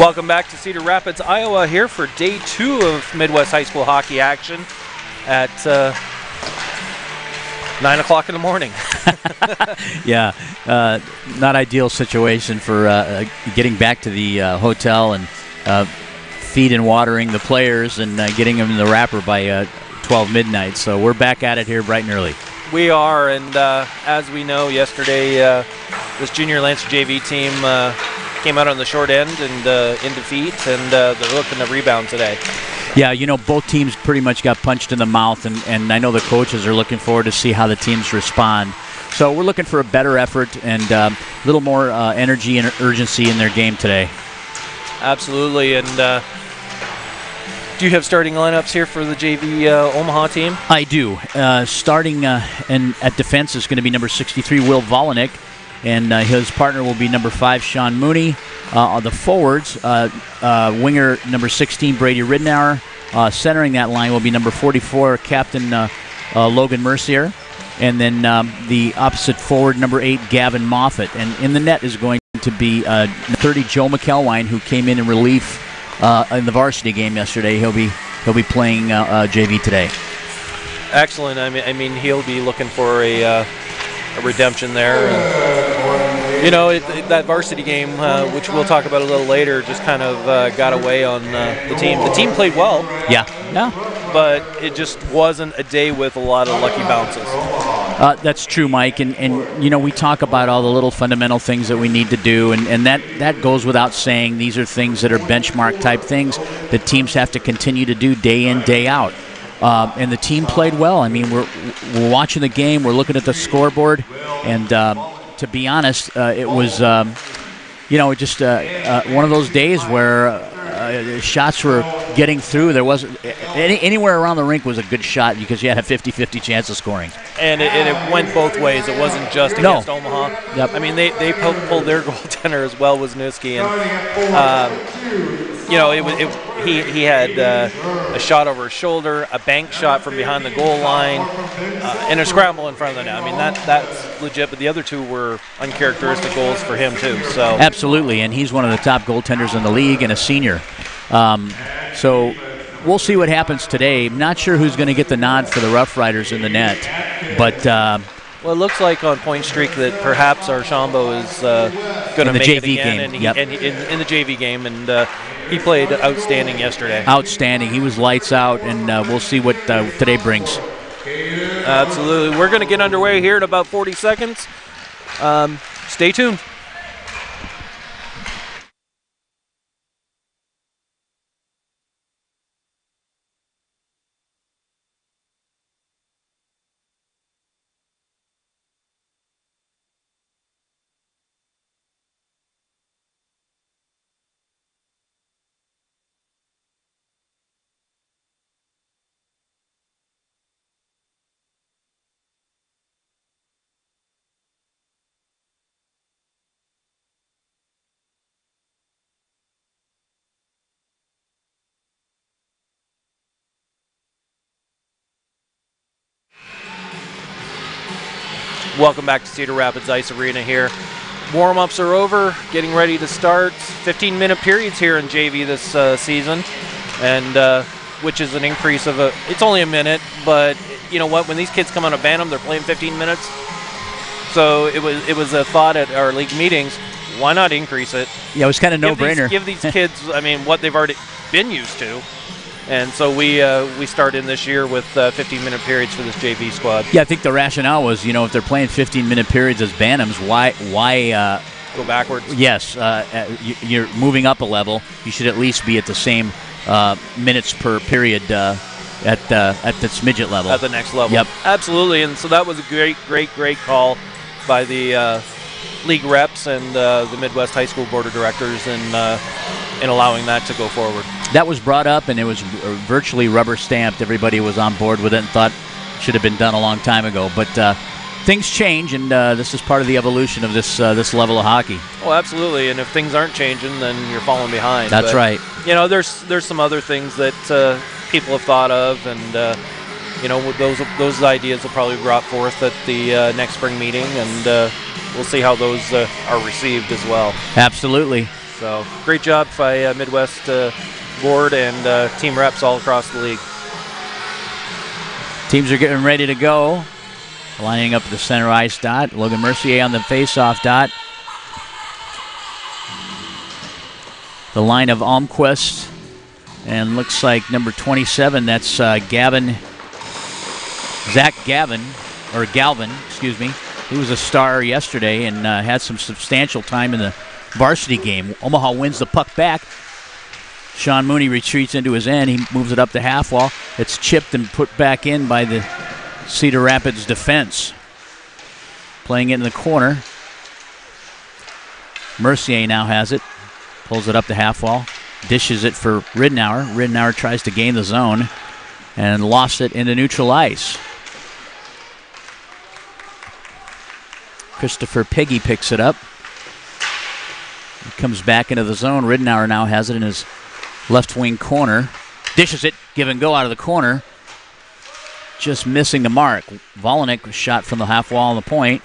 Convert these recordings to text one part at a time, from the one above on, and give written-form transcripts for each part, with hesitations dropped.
Welcome back to Cedar Rapids, Iowa, here for day 2 of Midwest High School hockey action at 9 o'clock in the morning. Yeah, not ideal situation for getting back to the hotel and feed and watering the players and getting them in the wrapper by 12 midnight. So we're back at it here bright and early. We are, and as we know, yesterday this junior Lancer JV team came out on the short end and in defeat, and they're looking to rebound today. Yeah, you know, both teams pretty much got punched in the mouth, and I know the coaches are looking forward to see how the teams respond. So we're looking for a better effort and a little more energy and urgency in their game today. Absolutely, and do you have starting lineups here for the JV Omaha team? I do. Starting and at defense is going to be number 63, Will Volinick, and his partner will be number 5, Sean Mooney. On the forwards, winger number 16, Brady Ridnour. Centering that line will be number 44, Captain Logan Mercier. And then the opposite forward, number 8, Gavin Moffat. And in the net is going to be 30, Joe McElwine, who came in relief in the varsity game yesterday. He'll be playing JV today. Excellent. I mean, he'll be looking for a redemption there. And, you know, that varsity game, which we'll talk about a little later, just kind of got away on the team. The team played well. Yeah. But it just wasn't a day with a lot of lucky bounces. That's true, Mike, and you know, we talk about all the little fundamental things that we need to do, and that goes without saying. These are things that are benchmark type things that teams have to continue to do day in, day out. And the team played well. I mean, we're watching the game, we're looking at the scoreboard, and to be honest, it was you know, just one of those days where shots were getting through. There wasn't anywhere around the rink was a good shot because you had a 50-50 chance of scoring. And it went both ways. It wasn't just against Omaha. Yep. I mean, they pulled their goaltender as well, Wisniewski, and you know, he had a shot over his shoulder, a bank shot from behind the goal line, and a scramble in front of the net. I mean, that's legit, but the other two were uncharacteristic goals for him too. So absolutely, and he's one of the top goaltenders in the league and a senior. So we'll see what happens today. Not sure who's going to get the nod for the Rough Riders in the net, but well, it looks like on Point Streak that perhaps Archambault is going to make it again game. And in the JV game, and he played outstanding yesterday. Outstanding. He was lights out, and we'll see what today brings. Absolutely. We're going to get underway here in about 40 seconds. Stay tuned. Welcome back to Cedar Rapids Ice Arena here. Warm-ups are over, getting ready to start. 15-minute periods here in JV this season, and which is an increase of it's only a minute, but you know what? When these kids come out of Bantam, they're playing 15 minutes. So it was a thought at our league meetings. Why not increase it? Yeah, it was kind of no-brainer. Give these kids, I mean, what they've already been used to. And so we start in this year with 15-minute periods for this JV squad. Yeah, I think the rationale was, you know, if they're playing 15-minute periods as Bantams, why go backwards? Yes, you're moving up a level. You should at least be at the same minutes per period at this midget level. At the next level. Yep. Absolutely, and so that was a great call by the league reps and the Midwest High School Board of Directors in allowing that to go forward. That was brought up, and it was virtually rubber stamped. Everybody was on board with it and thought it should have been done a long time ago. But things change, and this is part of the evolution of this level of hockey. Oh, absolutely. And if things aren't changing, then you're falling behind. That's right. You know, there's some other things that people have thought of, and you know, those ideas will probably be brought forth at the next spring meeting, and we'll see how those are received as well. Absolutely. So great job by Midwest board and team reps all across the league. Teams are getting ready to go. Lining up the center ice dot. Logan Mercier on the face-off dot. The line of Almquist. And looks like number 27, that's Zach Galvin, excuse me. He was a star yesterday and had some substantial time in the varsity game. Omaha wins the puck back. Sean Mooney retreats into his end. He moves it up the half wall. It's chipped and put back in by the Cedar Rapids defense. Playing it in the corner. Mercier now has it. Pulls it up the half wall. Dishes it for Ridenour. Ridenour tries to gain the zone and lost it into neutral ice. Christopher Piggy picks it up. He comes back into the zone. Ridenour now has it in his left wing corner. Dishes it, give and go out of the corner. Just missing the mark. Volinick was shot from the half wall on the point.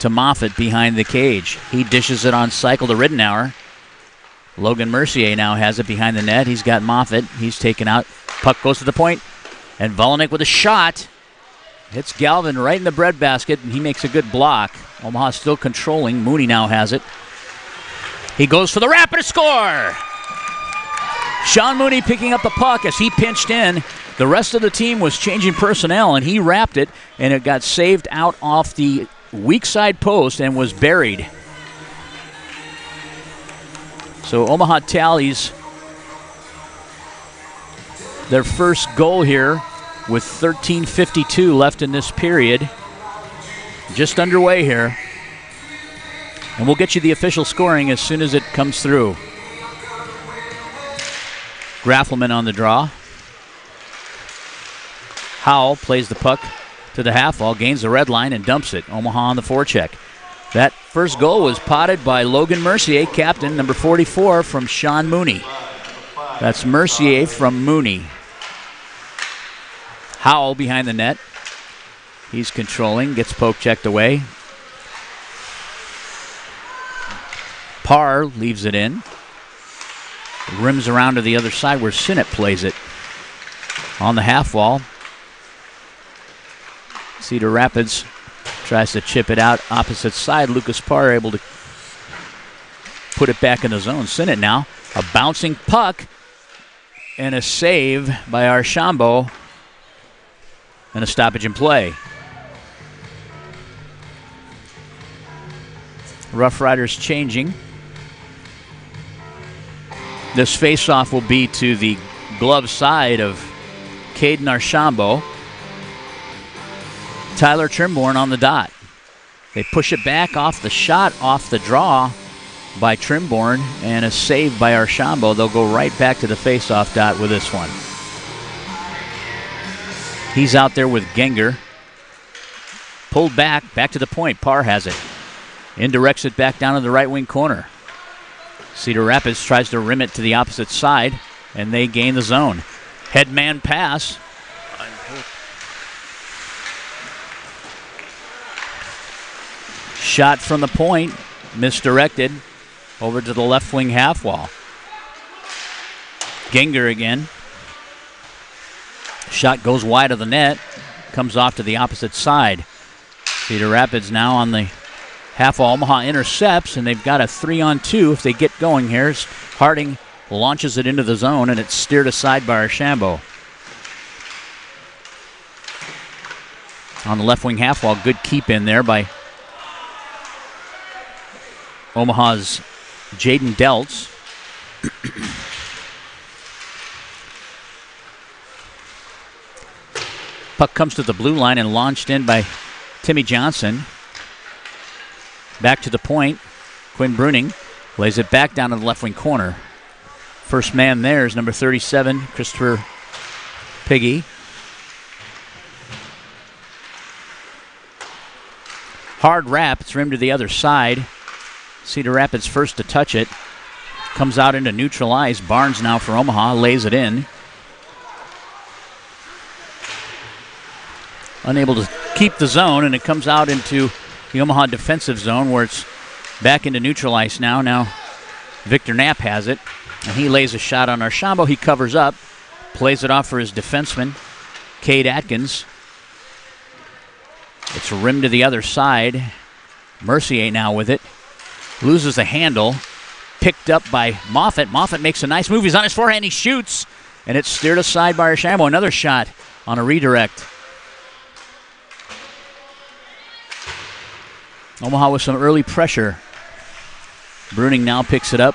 To Moffitt behind the cage. He dishes it on cycle to Ridenour. Logan Mercier now has it behind the net. He's got Moffitt. He's taken out. Puck goes to the point. And Volinick with a shot. Hits Galvin right in the breadbasket, and he makes a good block. Omaha still controlling. Mooney now has it. He goes for the wrap and a score! Sean Mooney picking up the puck as he pinched in. The rest of the team was changing personnel, and he wrapped it, and it got saved out off the weak side post and was buried. So Omaha tallies their first goal here with 13:52 left in this period. Just underway here. And we'll get you the official scoring as soon as it comes through. Graffelman on the draw. Howell plays the puck to the half wall, gains the red line and dumps it. Omaha on the forecheck. That first goal was potted by Logan Mercier, captain, number 44, from Sean Mooney. That's Mercier from Mooney. Howell behind the net. He's controlling, gets poke checked away. Parr leaves it in. Rims around to the other side where Sinnott plays it. On the half wall. Cedar Rapids tries to chip it out opposite side. Lucas Parr able to put it back in the zone. Sinnott now. A bouncing puck and a save by Archambault. And a stoppage in play. Rough Riders changing. This faceoff will be to the glove side of Caden Archambault. Tyler Trimborn on the dot. They push it back off the shot, off the draw by Trimborn, and a save by Archambault. They'll go right back to the faceoff dot with this one. He's out there with Genger. Pulled back to the point. Parr has it. Indirects it back down to the right wing corner. Cedar Rapids tries to rim it to the opposite side, and they gain the zone. Headman pass. Shot from the point, misdirected over to the left wing half wall. Genger again. Shot goes wide of the net, comes off to the opposite side. Cedar Rapids now on the half wall. Omaha intercepts, and they've got a 3-on-2 if they get going here. Harding launches it into the zone, and it's steered aside by Archambault. On the left wing half wall, good keep in there by Omaha's Jaden Deltz. Puck comes to the blue line and launched in by Timmy Johnson. Back to the point. Quinn Bruning lays it back down to the left wing corner. First man there is number 37, Christopher Piggy. Hard wrap. It's rimmed to the other side. Cedar Rapids first to touch it. Comes out into neutral ice. Barnes now for Omaha. Lays it in. Unable to keep the zone, and it comes out into the Omaha defensive zone where it's Back into neutral ice now. Now Victor Knapp has it, and he lays a shot on Archambault. He covers up, plays it off for his defenseman, Cade Atkins. It's rimmed to the other side. Mercier now with it. Loses the handle. Picked up by Moffat. Moffat makes a nice move. He's on his forehand. He shoots. And it's steered aside by Archambault. Another shot on a redirect. Omaha with some early pressure. Bruning now picks it up.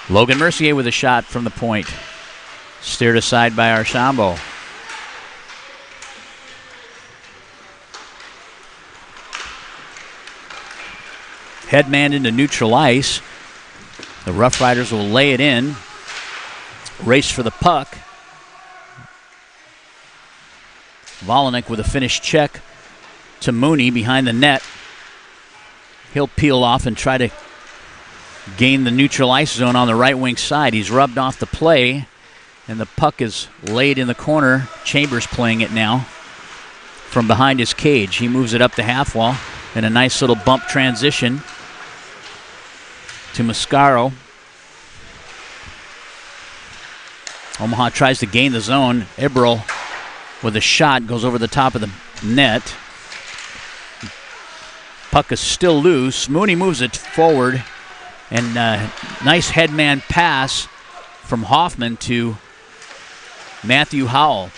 Logan Mercier with a shot from the point. Steered aside by Archambault. Headman into neutral ice. The Rough Riders will lay it in. Race for the puck. Volanek with a finished check to Mooney behind the net. He'll peel off and try to gain the neutral ice zone on the right wing side. He's rubbed off the play, and the puck is laid in the corner. Chambers playing it now from behind his cage. He moves it up the half wall in a nice little bump transition to Mascaro. Omaha tries to gain the zone. Ibril with a shot goes over the top of the net. Puck is still loose. Mooney moves it forward. And nice headman pass from Hoffman to Matthew Howell.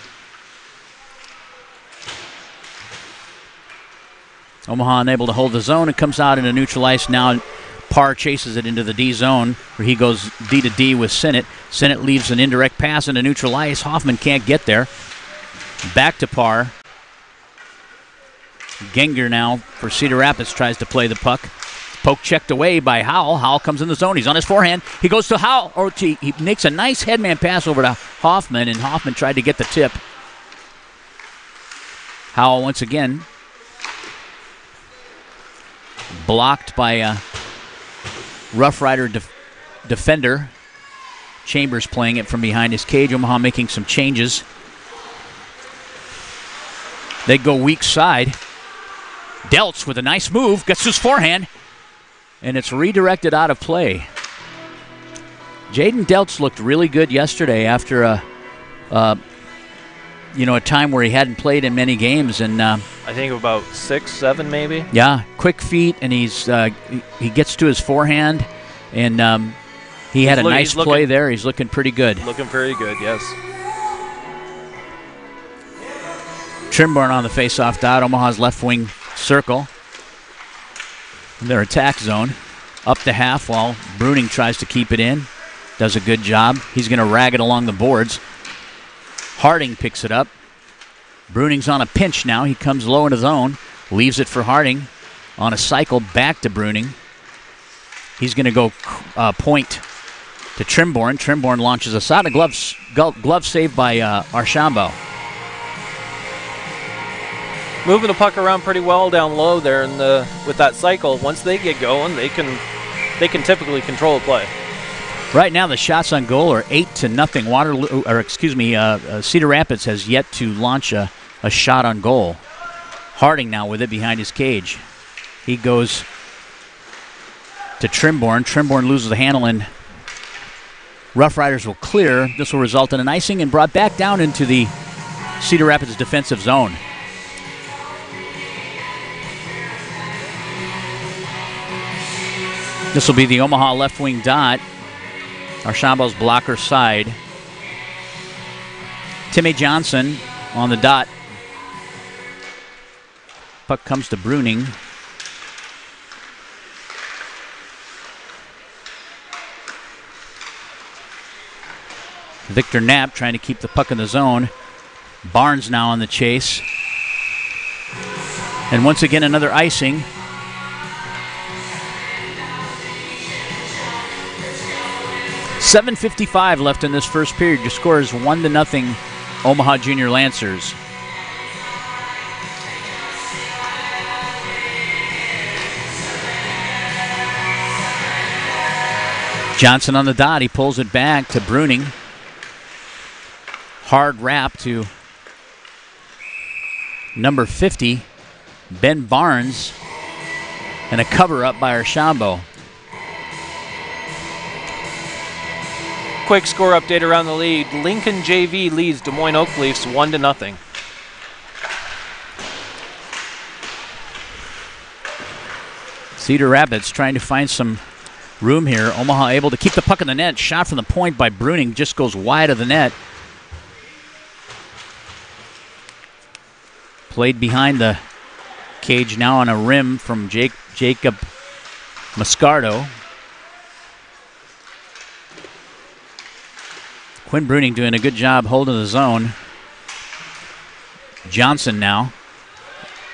Omaha unable to hold the zone. It comes out into neutral ice. Now Parr chases it into the D zone where he goes D to D with Sinnott. Sinnott leaves an indirect pass into neutral ice. Hoffman can't get there. Back to Parr. Genger now for Cedar Rapids tries to play the puck. Poke checked away by Howell. Howell comes in the zone. He's on his forehand. He goes to Howell. He makes a nice headman pass over to Hoffman, and Hoffman tried to get the tip. Howell once again blocked by a Rough Rider defender. Chambers playing it from behind his cage. Omaha making some changes. They go weak side. Deltz with a nice move. Gets his forehand. And it's redirected out of play. Jaden Deltz looked really good yesterday after a time where he hadn't played in many games, and I think about 6, 7 maybe. Yeah, quick feet, and he gets to his forehand, and he had a nice play there. He's looking pretty good. Looking very good, yes. Trimborn on the face-off dot. Omaha's left wing circle. Their attack zone. Up the half wall. Bruning tries to keep it in. Does a good job. He's going to rag it along the boards. Harding picks it up. Bruning's on a pinch now. He comes low in his zone. Leaves it for Harding. On a cycle back to Bruning. He's going to go point to Trimborn. Trimborn launches a shot. A glove save by Archambault. Moving the puck around pretty well down low there, and with that cycle, once they get going, they can typically control the play. Right now, the shots on goal are 8-0. Cedar Rapids has yet to launch a shot on goal. Harding now with it behind his cage. He goes to Trimborn. Trimborn loses the handle, and Rough Riders will clear. This will result in an icing and brought back down into the Cedar Rapids defensive zone. This will be the Omaha left wing dot. Archambault's blocker side. Timmy Johnson on the dot. Puck comes to Bruning. Victor Knapp trying to keep the puck in the zone. Barnes now on the chase. And once again, another icing. .7:55 left in this first period. Your score is 1-0 Omaha Junior Lancers. Johnson on the dot. He pulls it back to Bruning. Hard wrap to number 50, Ben Barnes, and a cover up by Archambault. Quick score update around the league. Lincoln JV leads Des Moines Oak Leafs 1-0. Cedar Rapids trying to find some room here. Omaha able to keep the puck in the net. Shot from the point by Bruning just goes wide of the net. Played behind the cage now on a rim from Jacob Moscardo. Quinn Bruning doing a good job holding the zone. Johnson now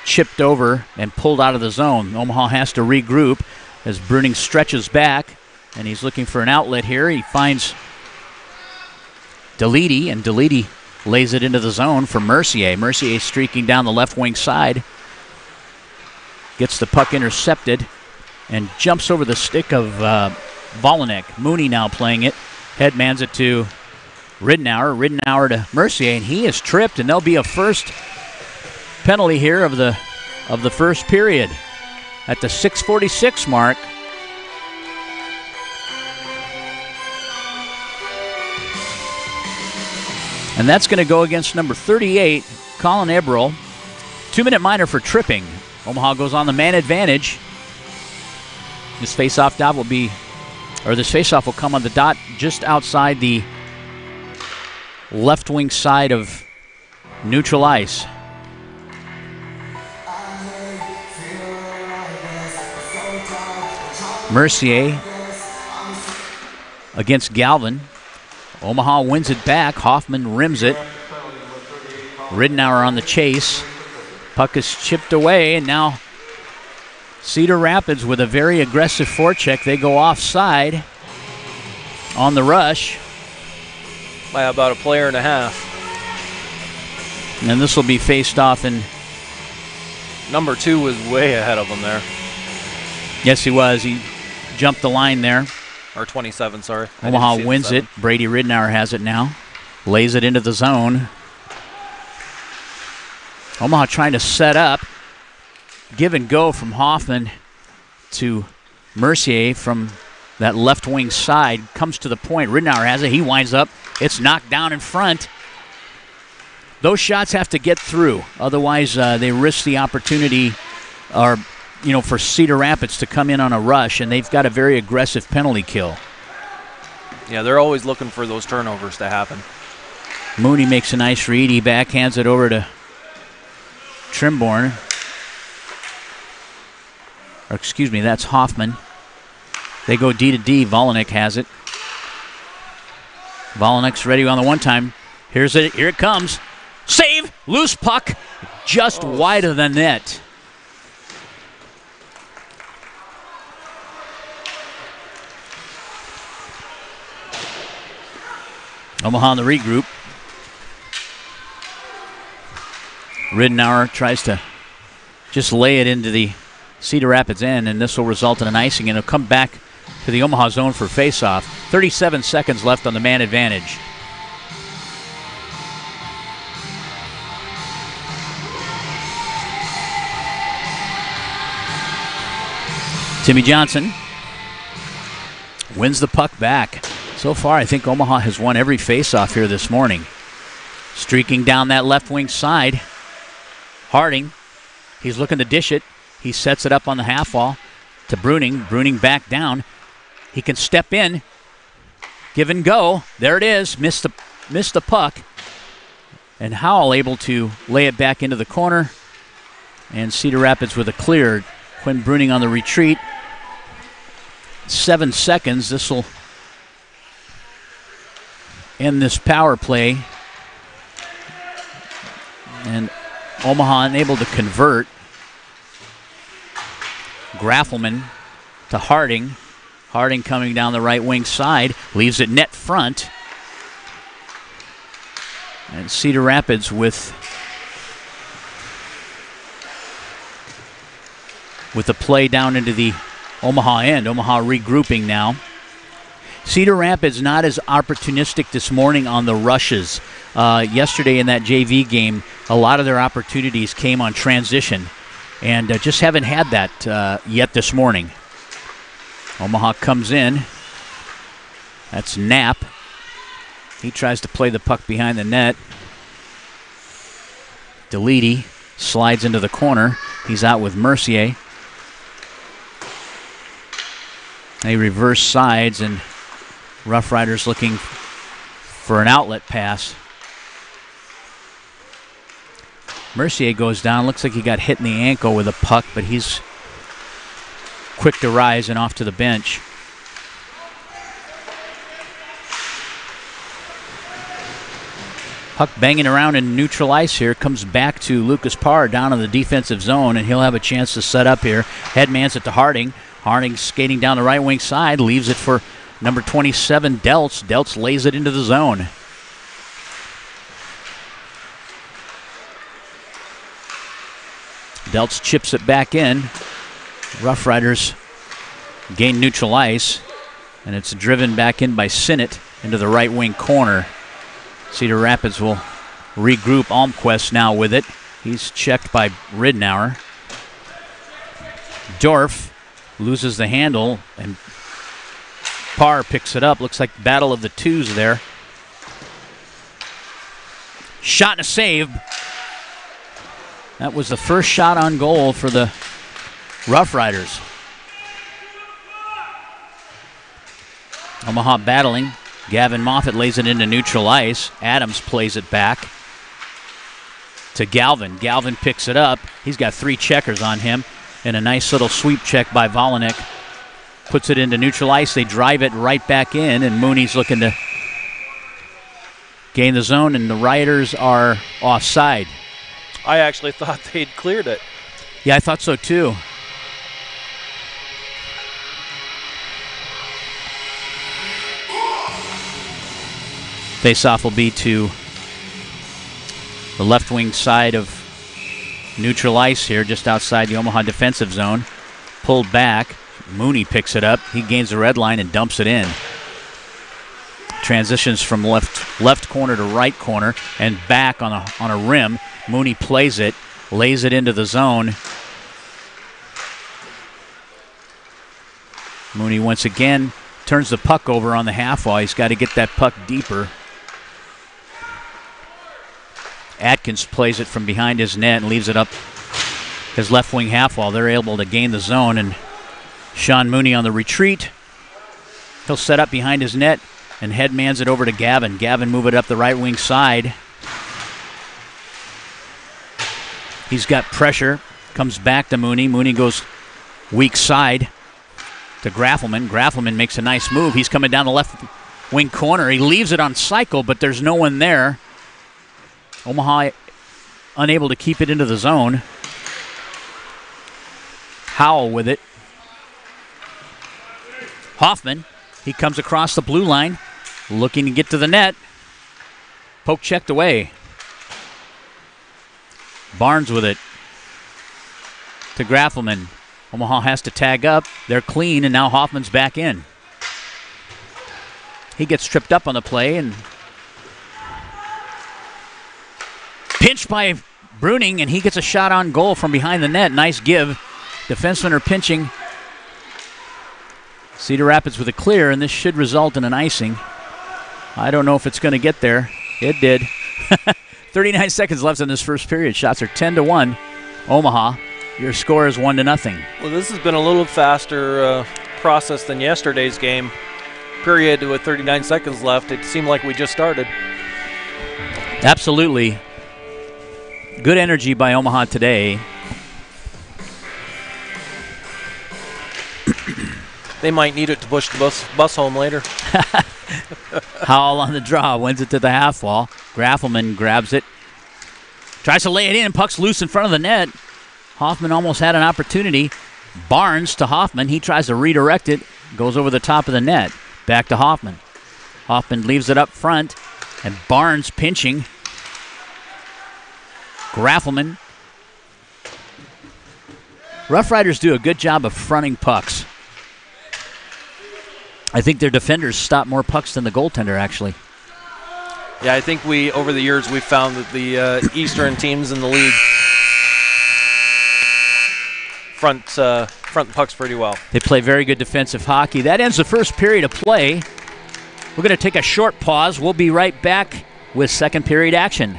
chipped over and pulled out of the zone. Omaha has to regroup as Bruning stretches back, and he's looking for an outlet here. He finds Deledy, and Deledy lays it into the zone for Mercier. Mercier streaking down the left wing side. Gets the puck intercepted and jumps over the stick of Volanek. Mooney now playing it. Headmans it to Ridenour. Ridenour to Mercier, and he is tripped, and there'll be a first penalty here of the first period at the 6:46 mark. And that's going to go against number 38, Colin Eberl. 2-minute minor for tripping. Omaha goes on the man advantage. This faceoff will come on the dot just outside the left wing side of neutral ice. Mercier against Galvin. Omaha wins it back. Hoffman rims it. Ridenour on the chase. Puck is chipped away, and now Cedar Rapids with a very aggressive forecheck. They go offside on the rush. By about a player and a half. And this will be faced off, and number 2 was way ahead of him there. Yes, he was. He jumped the line there. Or 27, sorry. Omaha wins it. Brady Ridenour has it now. Lays it into the zone. Omaha trying to set up. Give and go from Hoffman to Mercier from that left wing side. Comes to the point. Ridenour has it. He winds up. It's knocked down in front. Those shots have to get through. Otherwise, they risk the opportunity for Cedar Rapids to come in on a rush, and they've got a very aggressive penalty kill. Yeah, they're always looking for those turnovers to happen. Mooney makes a nice read. He backhands it over to Trimborn. Or excuse me, that's Hoffman. They go D to D. Volanek has it. Volanek's ready on the one time. Here it comes. Save! Loose puck. Just wide of the net. Omaha on the regroup. Ridenour tries to just lay it into the Cedar Rapids end, and this will result in an icing, and it'll come back to the Omaha zone for faceoff. 37 seconds left on the man advantage. Timmy Johnson wins the puck back. So far, I think Omaha has won every faceoff here this morning. Streaking down that left wing side. Harding, he's looking to dish it. He sets it up on the half wall to Bruning. Bruning back down. He can step in. Give and go. There it is. Missed the puck. And Howell able to lay it back into the corner. And Cedar Rapids with a clear. Quinn Bruning on the retreat. 7 seconds. This will end this power play. And Omaha unable to convert. Graffelman to Harding. Harding coming down the right wing side. Leaves it net front. And Cedar Rapids with the play down into the Omaha end. Omaha regrouping now. Cedar Rapids not as opportunistic this morning on the rushes. Yesterday in that JV game, a lot of their opportunities came on transition, and just haven't had that yet this morning. Omaha comes in. That's Knapp. He tries to play the puck behind the net. Deledy slides into the corner. He's out with Mercier. They reverse sides, and Rough Riders looking for an outlet pass. Mercier goes down. Looks like he got hit in the ankle with a puck, but he's quick to rise and off to the bench. Puck banging around in neutral ice here. Comes back to Lucas Parr down in the defensive zone, and he'll have a chance to set up here. Headmans it to Harding. Harding skating down the right wing side. Leaves it for number 27, Deltz. Deltz lays it into the zone. Deltz chips it back in. Rough Riders gain neutral ice, and it's driven back in by Sinnott into the right wing corner. Cedar Rapids will regroup. Almquist now with it. He's checked by Ridnour. Dorf loses the handle, and Parr picks it up. Looks like battle of the twos there. Shot and a save. That was the first shot on goal for the Rough Riders. Omaha battling. Gavin Moffett lays it into neutral ice. Adams plays it back to Galvin. Galvin picks it up. He's got 3 checkers on him. And a nice little sweep check by Volanek. Puts it into neutral ice. They drive it right back in, and Mooney's looking to gain the zone, and the Riders are offside. I actually thought they'd cleared it. Yeah, I thought so too. Faceoff will be to the left wing side of neutral ice here, just outside the Omaha defensive zone. Pulled back. Mooney picks it up. He gains the red line and dumps it in. Transitions from left corner to right corner and back on a rim. Mooney plays it, lays it into the zone. Mooney once again turns the puck over on the half wall. He's got to get that puck deeper. Atkins plays it from behind his net and leaves it up his left wing half wall. They're able to gain the zone, and Sean Mooney on the retreat. He'll set up behind his net and headmans it over to Gavin. Gavin move it up the right wing side. He's got pressure. Comes back to Mooney. Mooney goes weak side to Graffelman. Graffelman makes a nice move. He's coming down the left wing corner. He leaves it on cycle, but there's no one there. Omaha unable to keep it into the zone. Howell with it. Hoffman, he comes across the blue line, looking to get to the net. Poke checked away. Barnes with it to Graffelman. Omaha has to tag up. They're clean, and now Hoffman's back in. He gets tripped up on the play, and pinched by Bruning, and he gets a shot on goal from behind the net. Nice give. Defensemen are pinching. Cedar Rapids with a clear, and this should result in an icing. I don't know if it's going to get there. It did. 39 seconds left in this first period. Shots are 10-1. Omaha. Your score is 1-0. Well, this has been a little faster process than yesterday's game. Period with 39 seconds left. It seemed like we just started. Absolutely. Good energy by Omaha today. They might need it to push the bus home later. Howell on the draw, wins it to the half wall. Graffelman grabs it. Tries to lay it in. Puck's loose in front of the net. Hoffman almost had an opportunity. Barnes to Hoffman. He tries to redirect it. Goes over the top of the net. Back to Hoffman. Hoffman leaves it up front. And Barnes pinching. Graffelman. Rough Riders do a good job of fronting pucks. I think their defenders stop more pucks than the goaltender, actually. Yeah, I think over the years, we've found that the Eastern teams in the league front pucks pretty well. They play very good defensive hockey. That ends the first period of play. We're going to take a short pause. We'll be right back with second period action.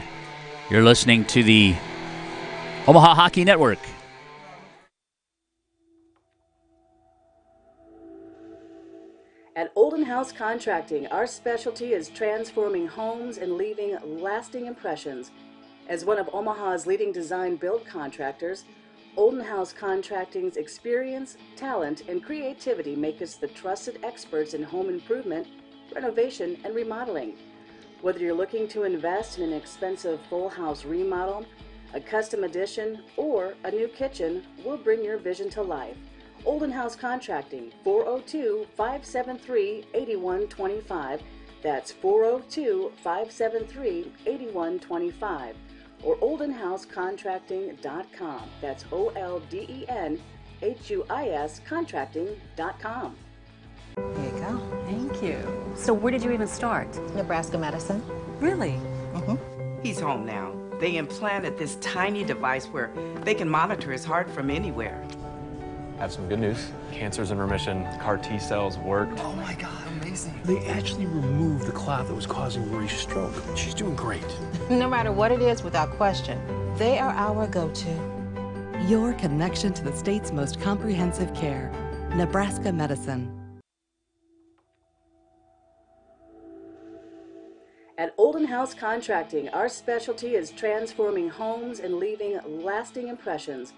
You're listening to the Omaha Hockey Network. At Olden House Contracting, our specialty is transforming homes and leaving lasting impressions. As one of Omaha's leading design build contractors, Olden House Contracting's experience, talent, and creativity make us the trusted experts in home improvement, renovation, and remodeling. Whether you're looking to invest in an expensive full house remodel, a custom addition, or a new kitchen, we'll bring your vision to life. Olden House Contracting, 402-573-8125. That's 402-573-8125. Or oldenhousecontracting.com. That's OLDENHUIS contracting.com. Here you go. Thank you. So where did you even start? Nebraska Medicine. Really? He's home now. They implanted this tiny device where they can monitor his heart from anywhere. I have some good news. Cancer's in remission. CAR T cells worked. Oh my God, amazing. They actually removed the clot that was causing Marie's stroke. She's doing great. No matter what it is, without question, they are our go-to. Your connection to the state's most comprehensive care. Nebraska Medicine. At Olden House Contracting, our specialty is transforming homes and leaving lasting impressions.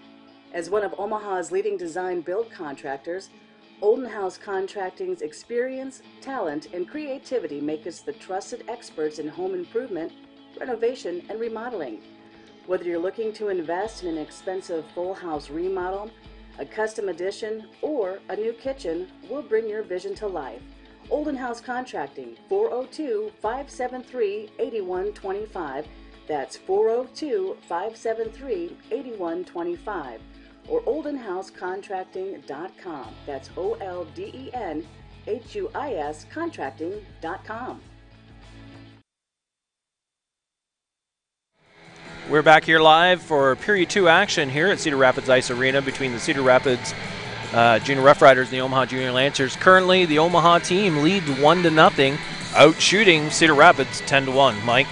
As one of Omaha's leading design build contractors, Olden House Contracting's experience, talent, and creativity make us the trusted experts in home improvement, renovation, and remodeling. Whether you're looking to invest in an expensive full house remodel, a custom addition, or a new kitchen, we'll bring your vision to life. Olden House Contracting, 402-573-8125. That's 402-573-8125. Or oldenhousecontracting.com. That's OLDENHUIS contracting.com. We're back here live for Period 2 action here at Cedar Rapids Ice Arena between the Cedar Rapids Junior Rough Riders and the Omaha Junior Lancers. Currently, the Omaha team leads 1-0, out shooting Cedar Rapids 10-1. Mike?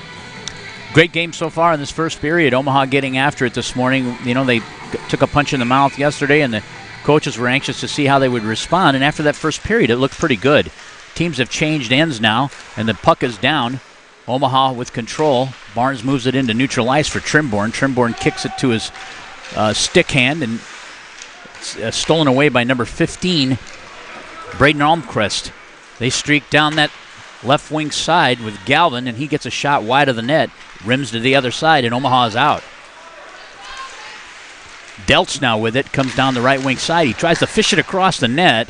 Great game so far in this first period. Omaha getting after it this morning. You know, they took a punch in the mouth yesterday, and the coaches were anxious to see how they would respond. And after that first period, it looked pretty good. Teams have changed ends now, and the puck is down. Omaha with control. Barnes moves it into neutral ice for Trimborn. Trimborn kicks it to his stick hand, and it's stolen away by number 15, Braden Almquist. They streak down that left wing side with Galvin, and he gets a shot wide of the net, rims to the other side, and Omaha is out. Deltz now with it, comes down the right wing side. He tries to fish it across the net,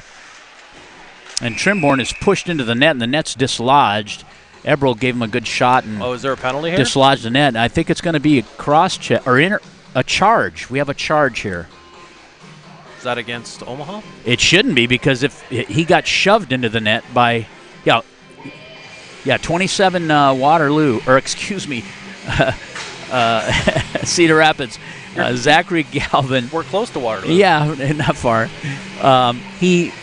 and Trimborn is pushed into the net, and the net's dislodged. Eberl gave him a good shot and is there a penalty here? Dislodged the net. I think it's going to be a cross check or a charge. We have a charge here. Is that against Omaha? It shouldn't be, because if he got shoved into the net by 27 Waterloo, or excuse me, Cedar Rapids. Zachary Galvin. We're close to Waterloo. Yeah, not far. He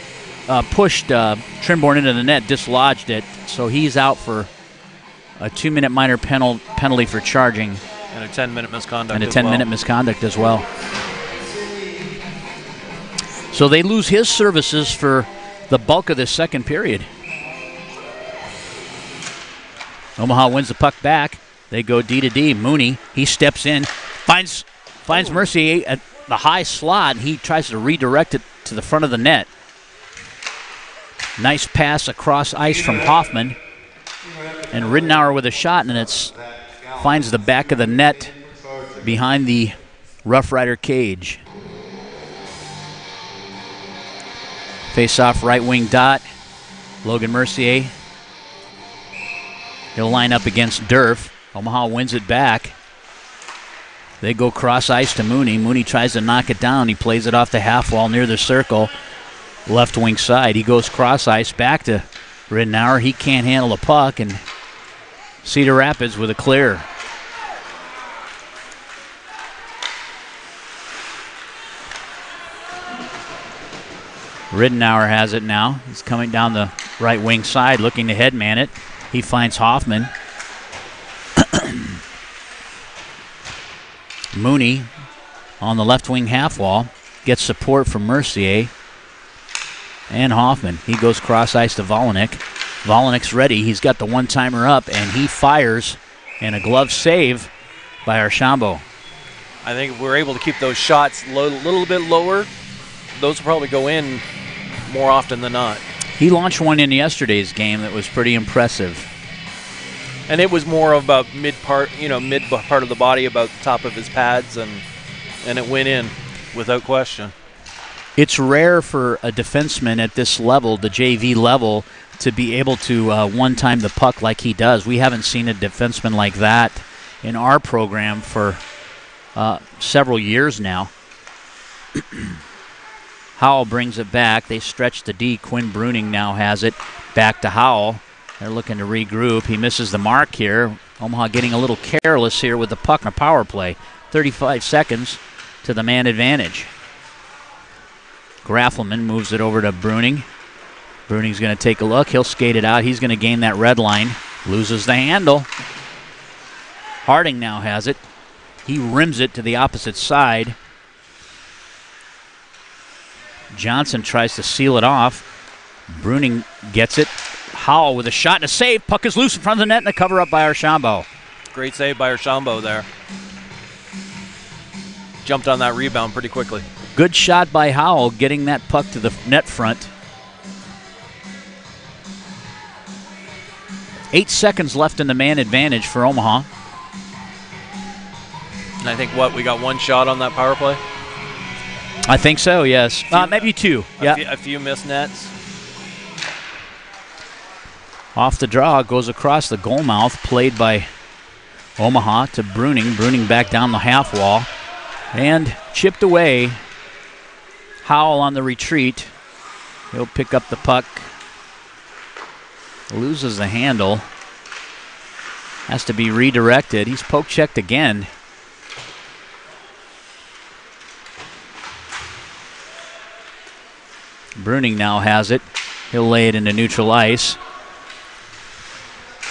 pushed Trimborn into the net, dislodged it, so he's out for a 2-minute minor penalty for charging. And a 10-minute misconduct And a 10-minute misconduct as well. So they lose his services for the bulk of this second period. Omaha wins the puck back. They go D to D. Mooney, he steps in, finds Mercier at the high slot. He tries to redirect it to the front of the net. Nice pass across ice from Hoffman. And Ridenour with a shot, and it finds the back of the net behind the Rough Rider cage. Face-off right wing dot. Logan Mercier. He'll line up against Durf. Omaha wins it back. They go cross ice to Mooney. Mooney tries to knock it down. He plays it off the half wall near the circle. left wing side. He goes cross ice back to Ridenour. He can't handle the puck, and Cedar Rapids with a clear. Ridenour has it now. He's coming down the right wing side, looking to headman it. He finds Hoffman. Mooney on the left wing half wall gets support from Mercier and Hoffman. He goes cross ice to Volanek. Volanek's ready. He's got the one-timer up, and he fires, and a glove save by Archambault. I think if we're able to keep those shots a little bit lower, those will probably go in more often than not. He launched one in yesterday's game that was pretty impressive. And it was more of a mid part of the body, about the top of his pads, and it went in without question. It's rare for a defenseman at this level, the JV level, to be able to one-time the puck like he does. We haven't seen a defenseman like that in our program for several years now. Howell brings it back. They stretch the D. Quinn Bruning now has it. Back to Howell. They're looking to regroup. He misses the mark here. Omaha getting a little careless here with the puck in a power play. 35 seconds to the man advantage. Graffelman moves it over to Bruning. Bruning's going to take a look. He'll skate it out. He's going to gain that red line. Loses the handle. Harding now has it. He rims it to the opposite side. Johnson tries to seal it off. Bruning gets it. Howell with a shot and a save. Puck is loose in front of the net and a cover up by Archambault. Great save by Archambault there. Jumped on that rebound pretty quickly. Good shot by Howell, getting that puck to the net front. 8 seconds left in the man advantage for Omaha. And I think, we got one shot on that power play? I think so, yes. Maybe two. A few missed nets. Off the draw, goes across the goal mouth, played by Omaha to Bruning. Bruning back down the half wall. And chipped away. Howell on the retreat. He'll pick up the puck. Loses the handle. Has to be redirected. He's poke checked again. Bruning now has it. He'll lay it into neutral ice.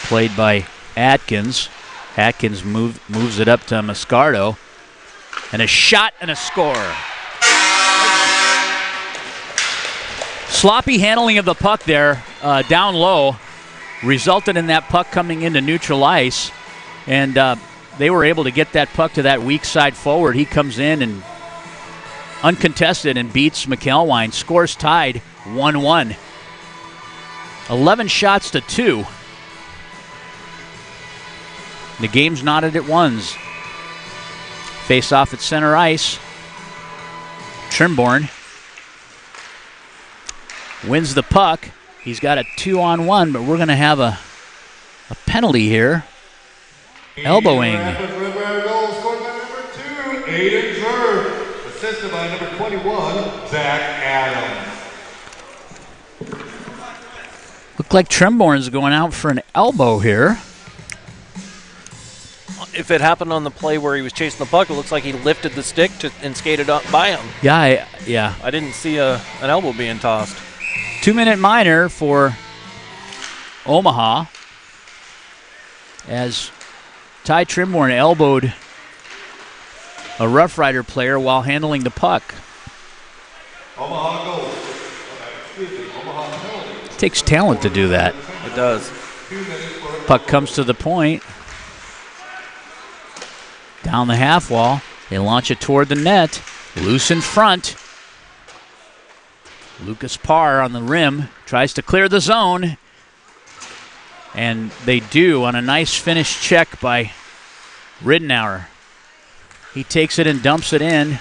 Played by Atkins. Atkins moves it up to Moscardo. And a shot and a score. Sloppy handling of the puck there, down low, resulted in that puck coming into neutral ice. And they were able to get that puck to that weak side forward. He comes in and uncontested and beats McElwine. Scores tied 1-1. 11 shots to 2. The game's knotted at ones. Face off at center ice. Trimborn wins the puck. He's got a 2-on-1, but we're going to have a penalty here. Elbowing. Goal scored by number 2, Aiden Zerb. Assisted by number 21, Zach Adams. Looked like Trimborn's going out for an elbow here. If it happened on the play where he was chasing the puck, it looks like he lifted the stick and skated up by him. Yeah. I didn't see an elbow being tossed. 2-minute minor for Omaha as Ty Trimborn elbowed a Rough Rider player while handling the puck. Omaha goal. Omaha penalty. It takes talent to do that. It does. Puck comes to the point. Down the half wall. They launch it toward the net. Loose in front. Lucas Parr on the rim. Tries to clear the zone. And they do on a nice finish check by Ridenour. He takes it and dumps it in.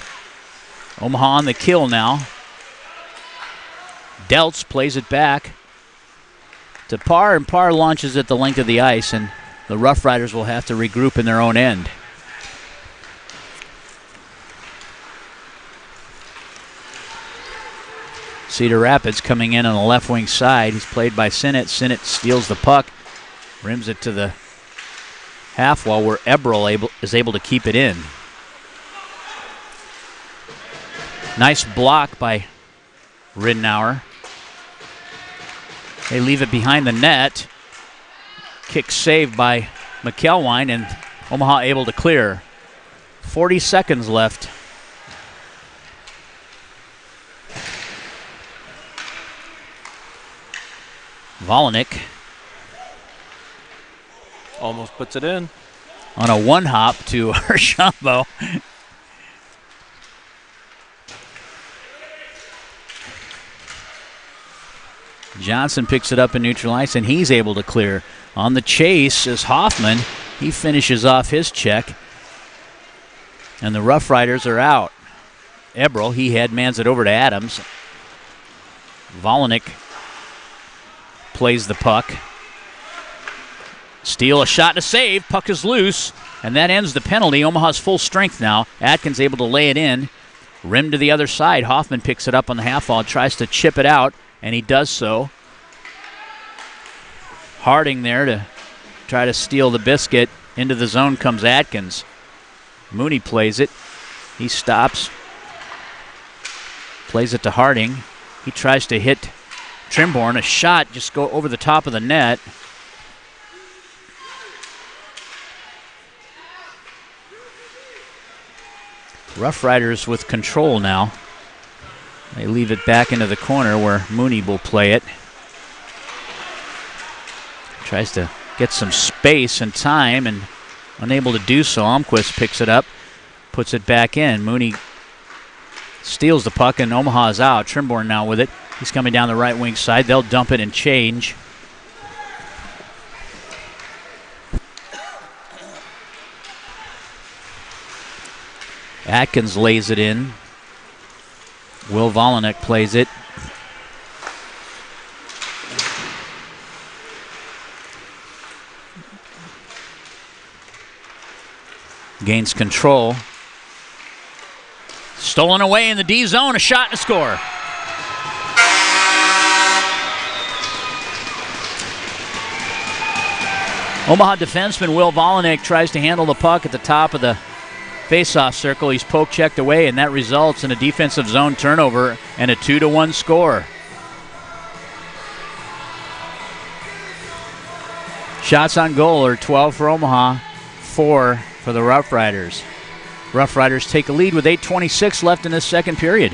Omaha on the kill now. Deltz plays it back to Parr, and Parr launches it the length of the ice, and the Rough Riders will have to regroup in their own end. Cedar Rapids coming in on the left wing side. He's played by Sinnott. Sinnott steals the puck, rims it to the half wall where Eberl is able to keep it in. Nice block by Ridenour. They leave it behind the net. Kick saved by McElwine, and Omaha able to clear. 40 seconds left. Volinick almost puts it in. On a one-hop to Archambault. Johnson picks it up in neutral ice, and he's able to clear. On the chase is Hoffman. He finishes off his check, and the Rough Riders are out. Eberl, he headmans it over to Adams. Volinick plays the puck. Steal, a shot, and a save. Puck is loose, and that ends the penalty. Omaha's full strength now. Atkins able to lay it in. Rim to the other side. Hoffman picks it up on the half wall, tries to chip it out, and he does so. Harding there to try to steal the biscuit. Into the zone comes Atkins. Mooney plays it. He stops. Plays it to Harding. He tries to hit Trimborn. A shot just go over the top of the net. Rough Riders with control now. They leave it back into the corner where Mooney will play it. Tries to get some space and time, and unable to do so. Almquist picks it up, puts it back in. Mooney steals the puck, and Omaha is out. Trimborn now with it. He's coming down the right wing side. They'll dump it and change. Atkins lays it in. Will Volinick plays it. Gains control. Stolen away in the D zone. A shot and a score. Omaha defenseman Will Volinick tries to handle the puck at the top of the face-off circle. He's poke-checked away, and that results in a defensive zone turnover and a 2-1 score. Shots on goal are 12 for Omaha, 4 for the Rough Riders. Rough Riders take a lead with 8:26 left in this second period.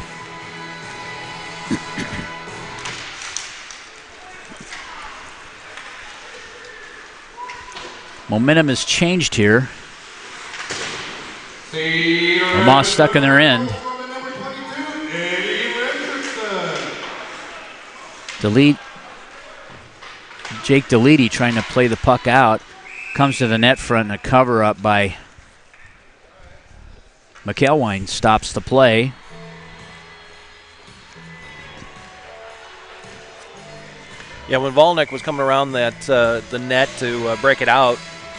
Momentum has changed here. Omaha stuck in their end. Jake Delete trying to play the puck out. Comes to the net front, and a cover up by McElwine stops the play. Yeah, when Volinick was coming around the net to break it out,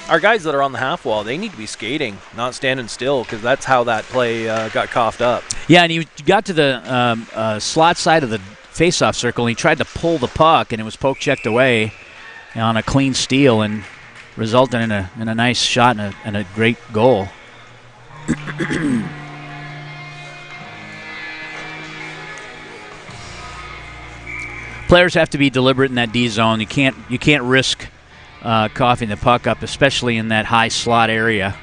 our guys that are on the half wall, they need to be skating, not standing still, because that's how that play got coughed up. Yeah, and he got to the slot side of the faceoff circle, and he tried to pull the puck, and it was poke-checked away on a clean steal, and resulted in a nice shot and a great goal. Players have to be deliberate in that D zone. You can't risk coughing the puck up, especially in that high slot area.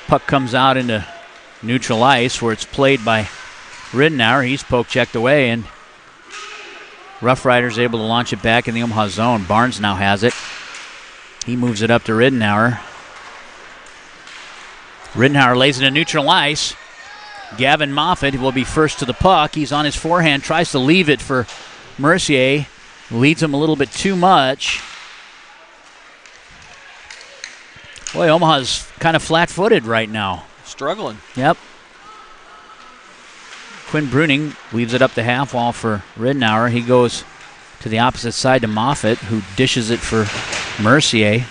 Puck comes out into neutral ice where it's played by Ridenour. He's poke-checked away, and Rough Riders able to launch it back in the Omaha zone. Barnes now has it. He moves it up to Ridenour. Ridenour lays it in neutral ice. Gavin Moffitt will be first to the puck. He's on his forehand, tries to leave it for Mercier. Leads him a little bit too much. Boy, Omaha's kind of flat-footed right now. Struggling. Yep. Quinn Bruning leaves it up the half wall for Ridenour. He goes to the opposite side to Moffitt, who dishes it for Mercier.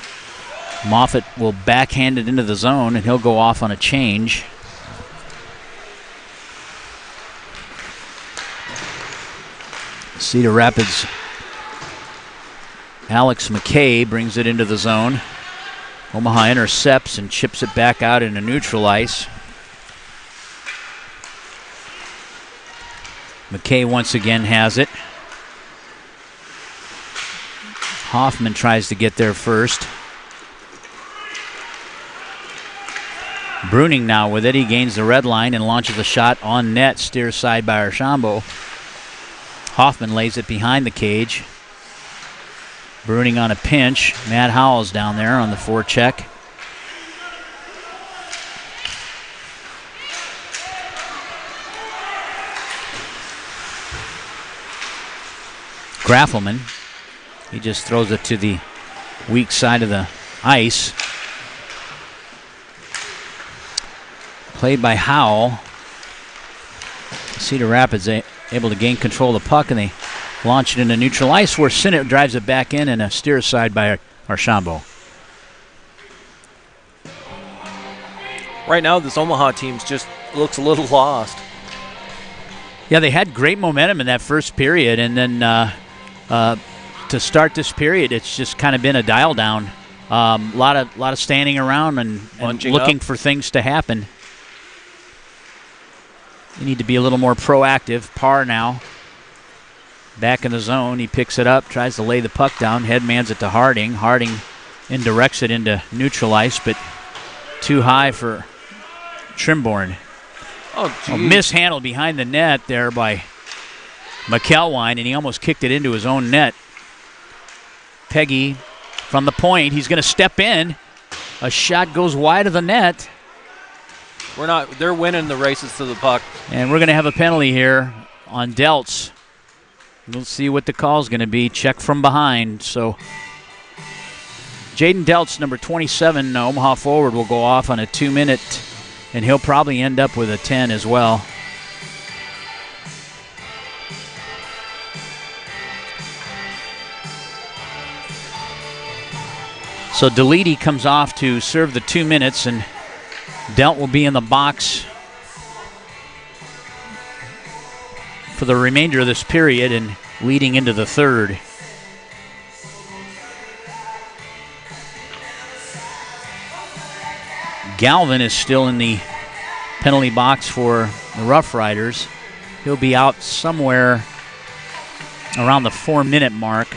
Moffitt will backhand it into the zone, and he'll go off on a change. Cedar Rapids' Alex McKay brings it into the zone. Omaha intercepts and chips it back out into neutral ice. McKay once again has it. Hoffman tries to get there first. Bruning now with it. He gains the red line and launches a shot on net. Steers side by Archambault. Hoffman lays it behind the cage. Bruning on a pinch. Matt Howell's down there on the forecheck. Graffelman. He just throws it to the weak side of the ice. Played by Howell. Cedar Rapids able to gain control of the puck, and they launch it into neutral ice where Sinnott drives it back in and a steer aside by Archambault. Right now, this Omaha team just looks a little lost. Yeah, they had great momentum in that first period, and then to start this period, it's just kind of been a dial down. A lot of standing around and looking for things to happen. You need to be a little more proactive. Parr now back in the zone. He picks it up, tries to lay the puck down, headmans it to Harding. Harding indirects it into neutral ice, but too high for Trimborn. A mishandle behind the net there by McElwine, and he almost kicked it into his own net. Peggy from the point. He's going to step in. A shot goes wide of the net. They're winning the races to the puck. And we're going to have a penalty here on Deltz. We'll see what the call's going to be. Check from behind. So Jaden Deltz, number 27, Omaha forward, will go off on a 2-minute, and he'll probably end up with a 10 as well. So Deledy comes off to serve the 2 minutes, and Delt will be in the box for the remainder of this period and leading into the third. Galvin is still in the penalty box for the Rough Riders. He'll be out somewhere around the 4-minute mark.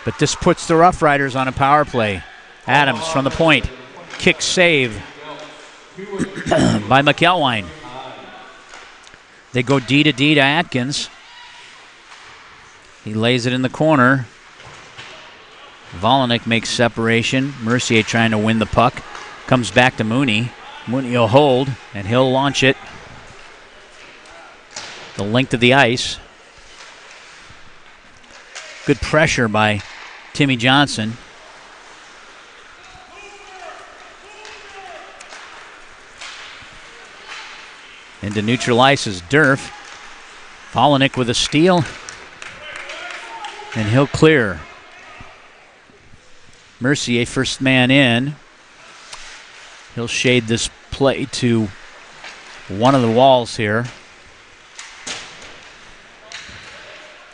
But this puts the Rough Riders on a power play. Adams from the point. Kick save by McElwine. They go D to D to Atkins. He lays it in the corner. Volinick makes separation. Mercier trying to win the puck. Comes back to Mooney. Mooney will hold, and he'll launch it the length of the ice. Good pressure by Timmy Johnson. Into neutral ice is Durf. Volinick with a steal. And he'll clear. Mercier first man in. He'll shade this play to one of the walls here.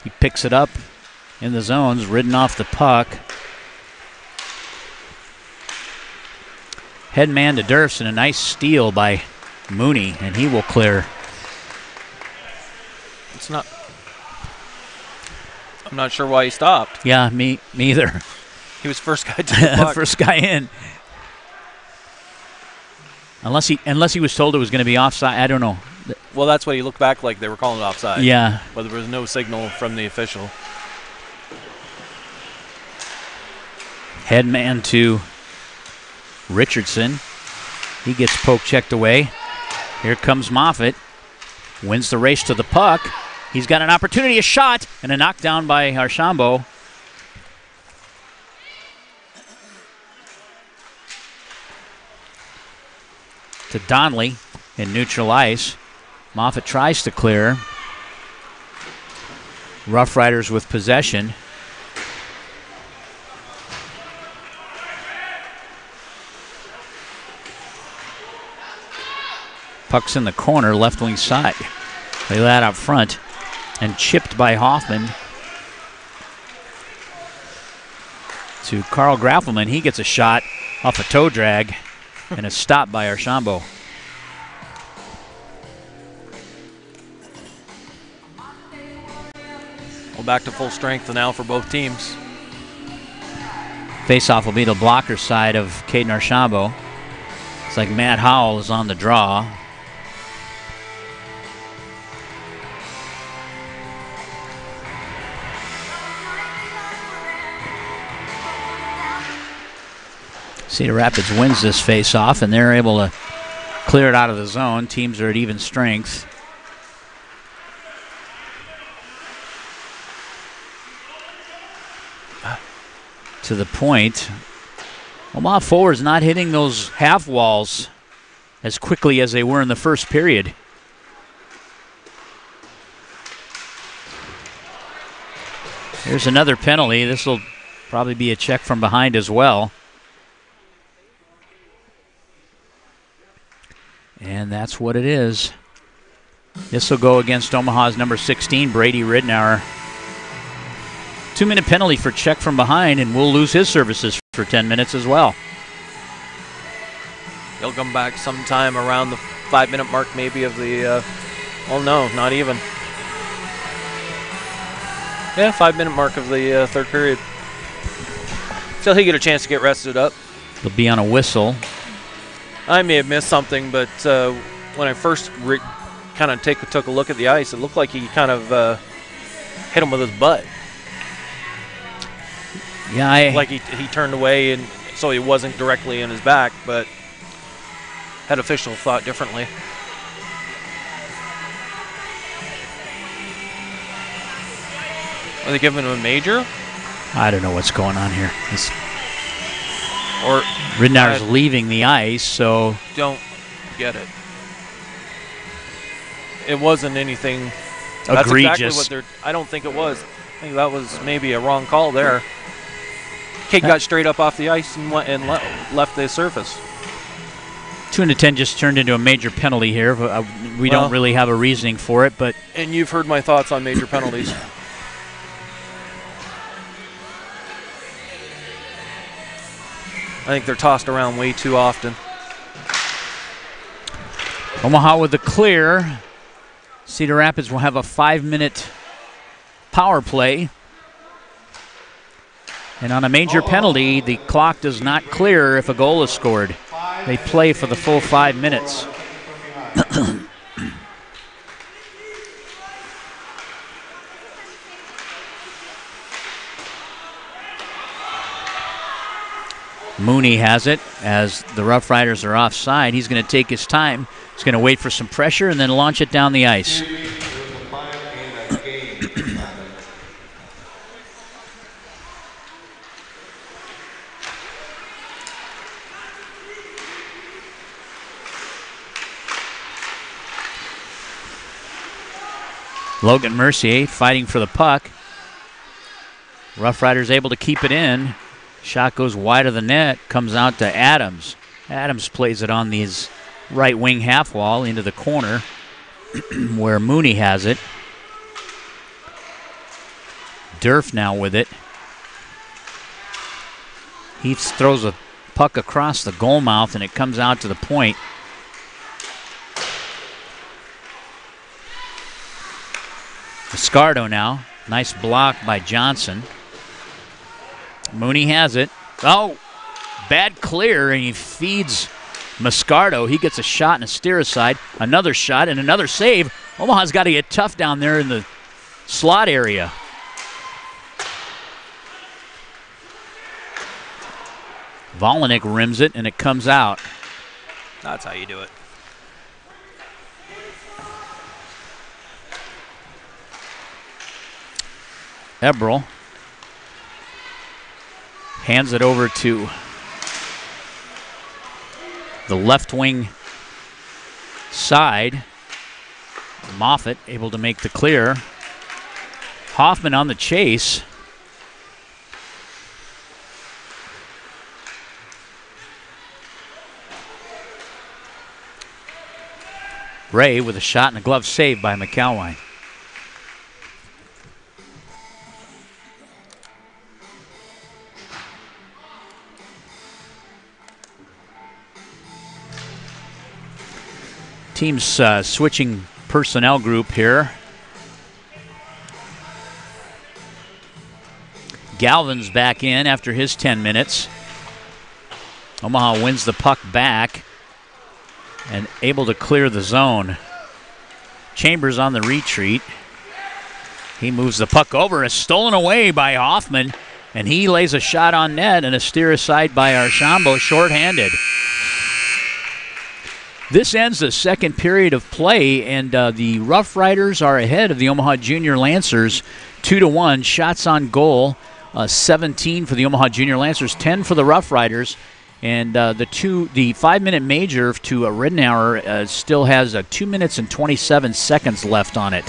He picks it up in the zones, ridden off the puck. Headman to Durfs, and a nice steal by Mooney, and he will clear. I'm not sure why he stopped. Yeah, me either. He was first guy to the puck. First guy in. Unless he was told it was going to be offside, I don't know. Well, that's what he looked back like they were calling it offside. Yeah. But there was no signal from the official. Headman to Richardson. He gets poke checked away. Here comes Moffitt. Wins the race to the puck. He's got an opportunity, a shot, and a knockdown by Archambault. To Donnelly in neutral ice. Moffitt tries to clear. Rough Riders with possession. Puck's in the corner, left wing side. Play that out front. and chipped by Hoffman to Carl Graffelman. He gets a shot off a toe drag and a stop by Archambault. Well, back to full strength now for both teams. Faceoff will be the blocker side of Caden Archambault. It's like Matt Howell is on the draw. Cedar Rapids wins this face-off, and they're able to clear it out of the zone. Teams are at even strength. To the point, Omaha forwards not hitting those half walls as quickly as they were in the first period. Here's another penalty. This will probably be a check from behind as well. And that's what it is. This will go against Omaha's number 16, Brady Ridnour. 2-minute penalty for check from behind, and we'll lose his services for 10 minutes as well. He'll come back sometime around the 5-minute mark maybe of the, well, no, not even. Yeah, 5-minute mark of the third period. So he'll get a chance to get rested up. He'll be on a whistle. I may have missed something, but when I first kind of took a look at the ice, it looked like he kind of hit him with his butt. Yeah, like he turned away, and so he wasn't directly in his back, but had official thought differently. Are they giving him a major? I don't know what's going on here. Or Ridnour's leaving the ice, so don't get it. It wasn't anything egregious. That's exactly what they're. I don't think it was. I think that was maybe a wrong call there. Kid got straight up off the ice and left the surface. 2-10 just turned into a major penalty here. We don't really have a reasoning for it, but. And you've heard my thoughts on major penalties. I think they're tossed around way too often. Omaha with the clear. Cedar Rapids will have a 5-minute power play. And on a major penalty, the clock does not clear if a goal is scored. They play for the full 5 minutes. Mooney has it as the Rough Riders are offside. He's going to take his time. He's going to wait for some pressure and then launch it down the ice. Logan Mercier fighting for the puck. Rough Riders able to keep it in. Shot goes wide of the net, comes out to Adams. Adams plays it on his right wing half wall into the corner where Mooney has it. Durf now with it. He throws a puck across the goal mouth and it comes out to the point. Moscardo now. Nice block by Johnson. Mooney has it. Oh, bad clear, and he feeds Moscardo. He gets a shot and a steer aside. Another shot and another save. Omaha's got to get tough down there in the slot area. Volinick rims it, and it comes out. That's how you do it. Eberl hands it over to the left wing side. Moffitt able to make the clear. Hoffman on the chase. Ray with a shot and a glove save by McElwain. Team's switching personnel group here. Galvin's back in after his 10 minutes. Omaha wins the puck back and able to clear the zone. Chambers on the retreat. He moves the puck over. It's stolen away by Hoffman, and he lays a shot on net and a steer aside by Archambault, shorthanded. This ends the second period of play, and the Rough Riders are ahead of the Omaha Junior Lancers 2-1. Shots on goal, 17 for the Omaha Junior Lancers, 10 for the Rough Riders. And the 5-minute major to Ridenour still has 2 minutes and 27 seconds left on it.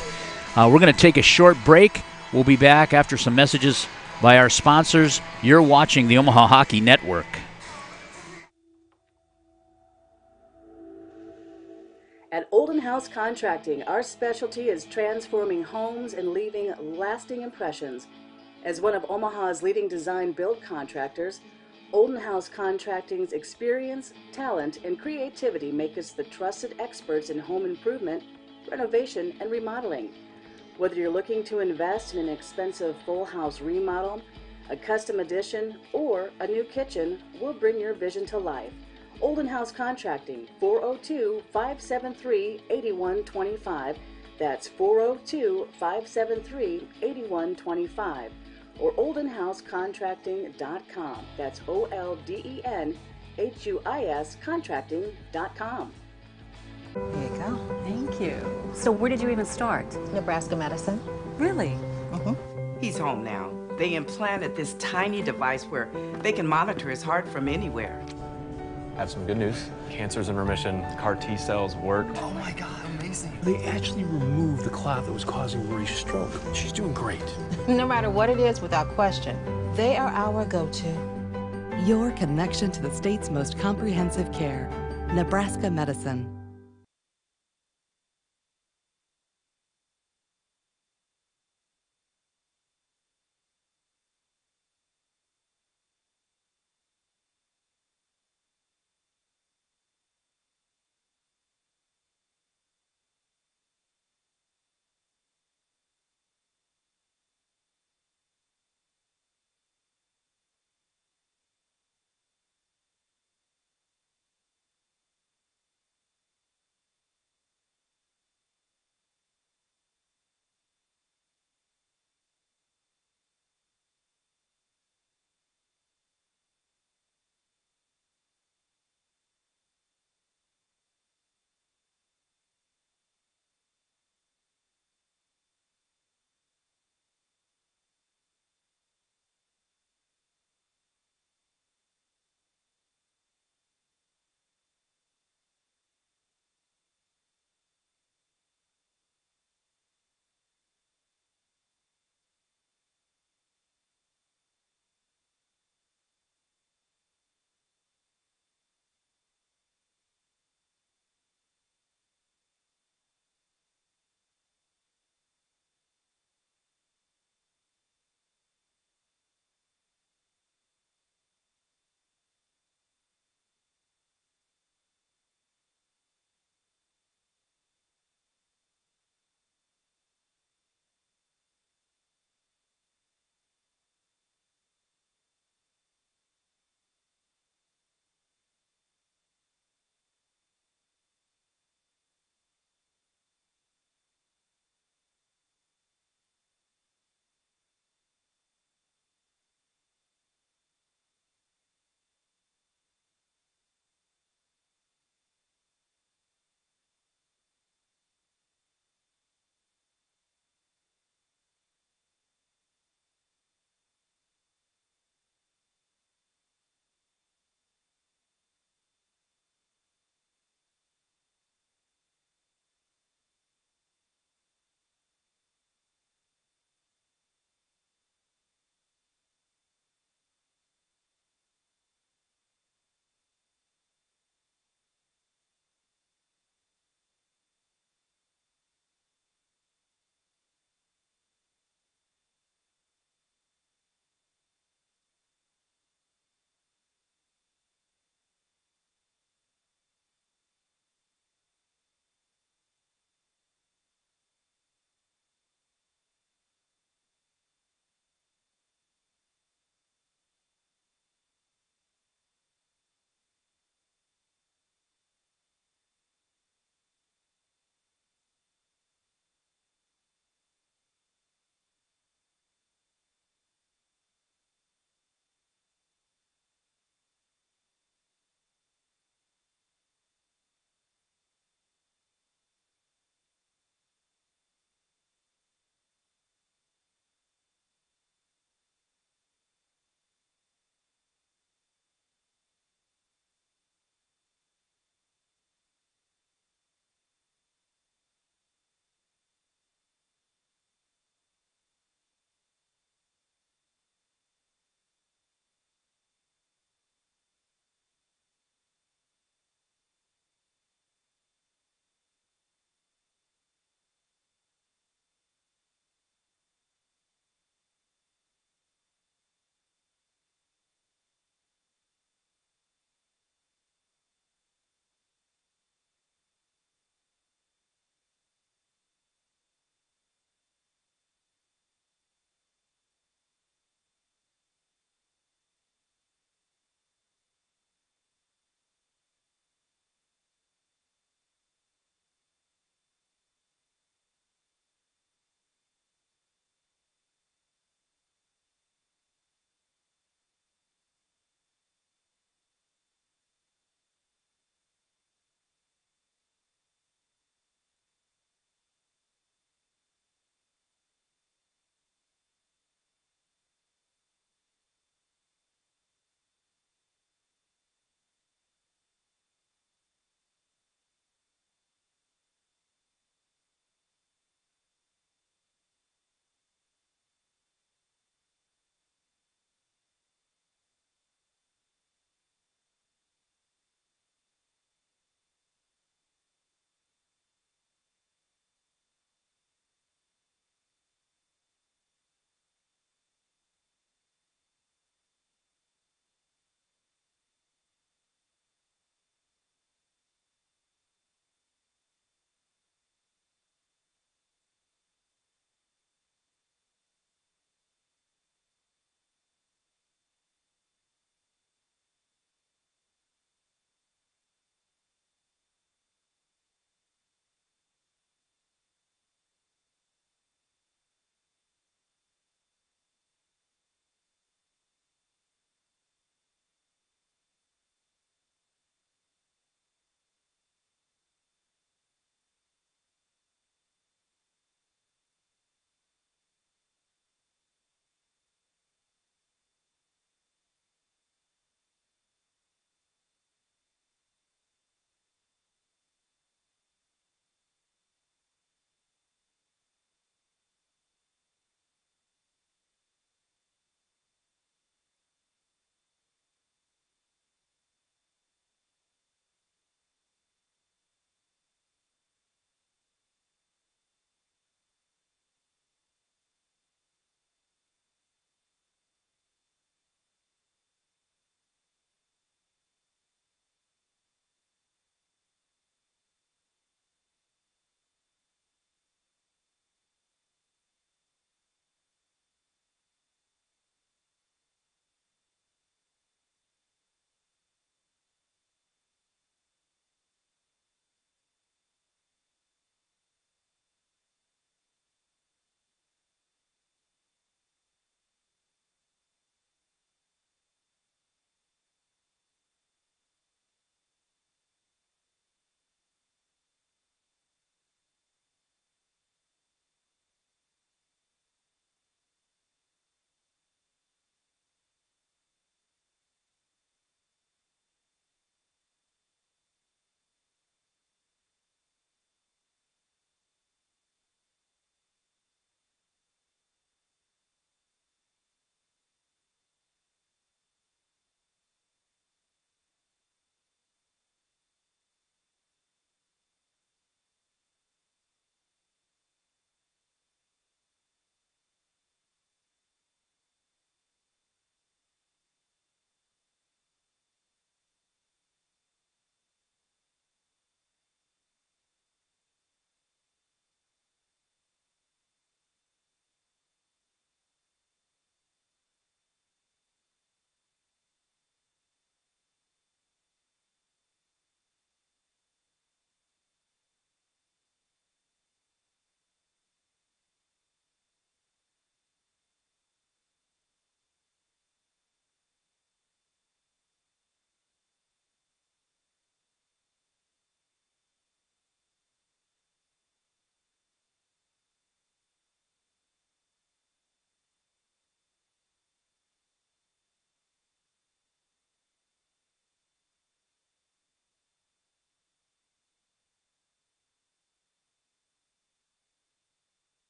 We're going to take a short break. We'll be back after some messages by our sponsors. You're watching the Omaha Hockey Network. At Olden House Contracting, our specialty is transforming homes and leaving lasting impressions. As one of Omaha's leading design build contractors, Olden House Contracting's experience, talent, and creativity make us the trusted experts in home improvement, renovation, and remodeling. Whether you're looking to invest in an expensive full house remodel, a custom addition, or a new kitchen, we'll bring your vision to life. Olden House Contracting, 402-573-8125. That's 402-573-8125. Or oldenhousecontracting.com. That's OLDENHUIS contracting.com. Here you go. Thank you. So where did you even start? Nebraska Medicine. Really? He's home now. They implanted this tiny device where they can monitor his heart from anywhere. I have some good news. Cancer's in remission. CAR T cells work. Oh my God, amazing. They actually removed the clot that was causing Marie's stroke. She's doing great. No matter what it is, without question, they are our go-to. Your connection to the state's most comprehensive care. Nebraska Medicine.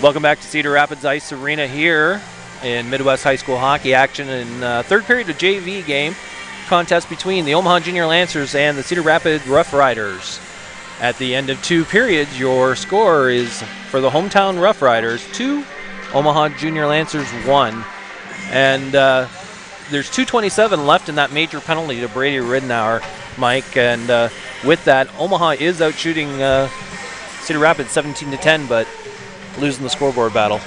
Welcome back to Cedar Rapids Ice Arena here in Midwest High School hockey action in third period of JV game. Contest between the Omaha Junior Lancers and the Cedar Rapids Rough Riders. At the end of 2 periods, your score is for the hometown Rough Riders 2, Omaha Junior Lancers 1. And there's 2:27 left in that major penalty to Brady Ridenour, Mike. And with that, Omaha is out shooting Cedar Rapids 17-10, but losing the scoreboard battle.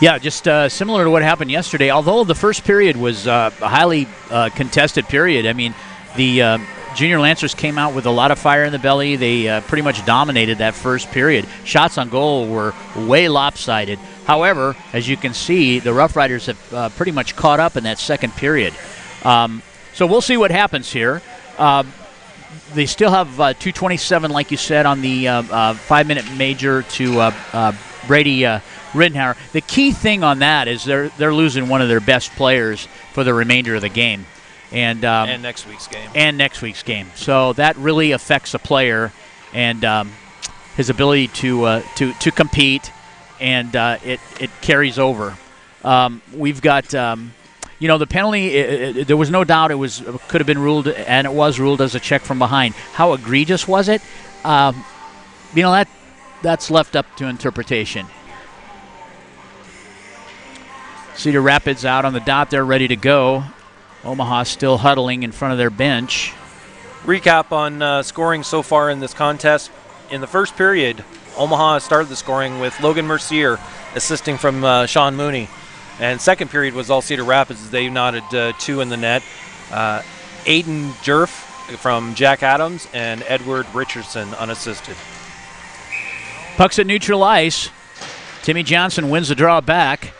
Yeah, just similar to what happened yesterday. Although the first period was a highly contested period. I mean, the Junior Lancers came out with a lot of fire in the belly. They pretty much dominated that first period. Shots on goal were way lopsided. However, as you can see, the Rough Riders have pretty much caught up in that second period. So we'll see what happens here. They still have 2:27, like you said, on the 5-minute major to Brady Ridenour. The key thing on that is they're losing one of their best players for the remainder of the game, and next week's game. And next week's game. So that really affects a player and his ability to compete, and it carries over. We've got. The penalty, there was no doubt it could have been ruled, and it was ruled as a check from behind. How egregious was it? That's left up to interpretation. Cedar Rapids out on the dot. They're ready to go. Omaha still huddling in front of their bench. Recap on scoring so far in this contest. In the first period, Omaha started the scoring with Logan Mercier assisting from Sean Mooney. And second period was all Cedar Rapids. They knotted 2 in the net. Aiden Jerf from Jack Adams and Edward Richardson unassisted. Puck's at neutral ice. Timmy Johnson wins the draw back.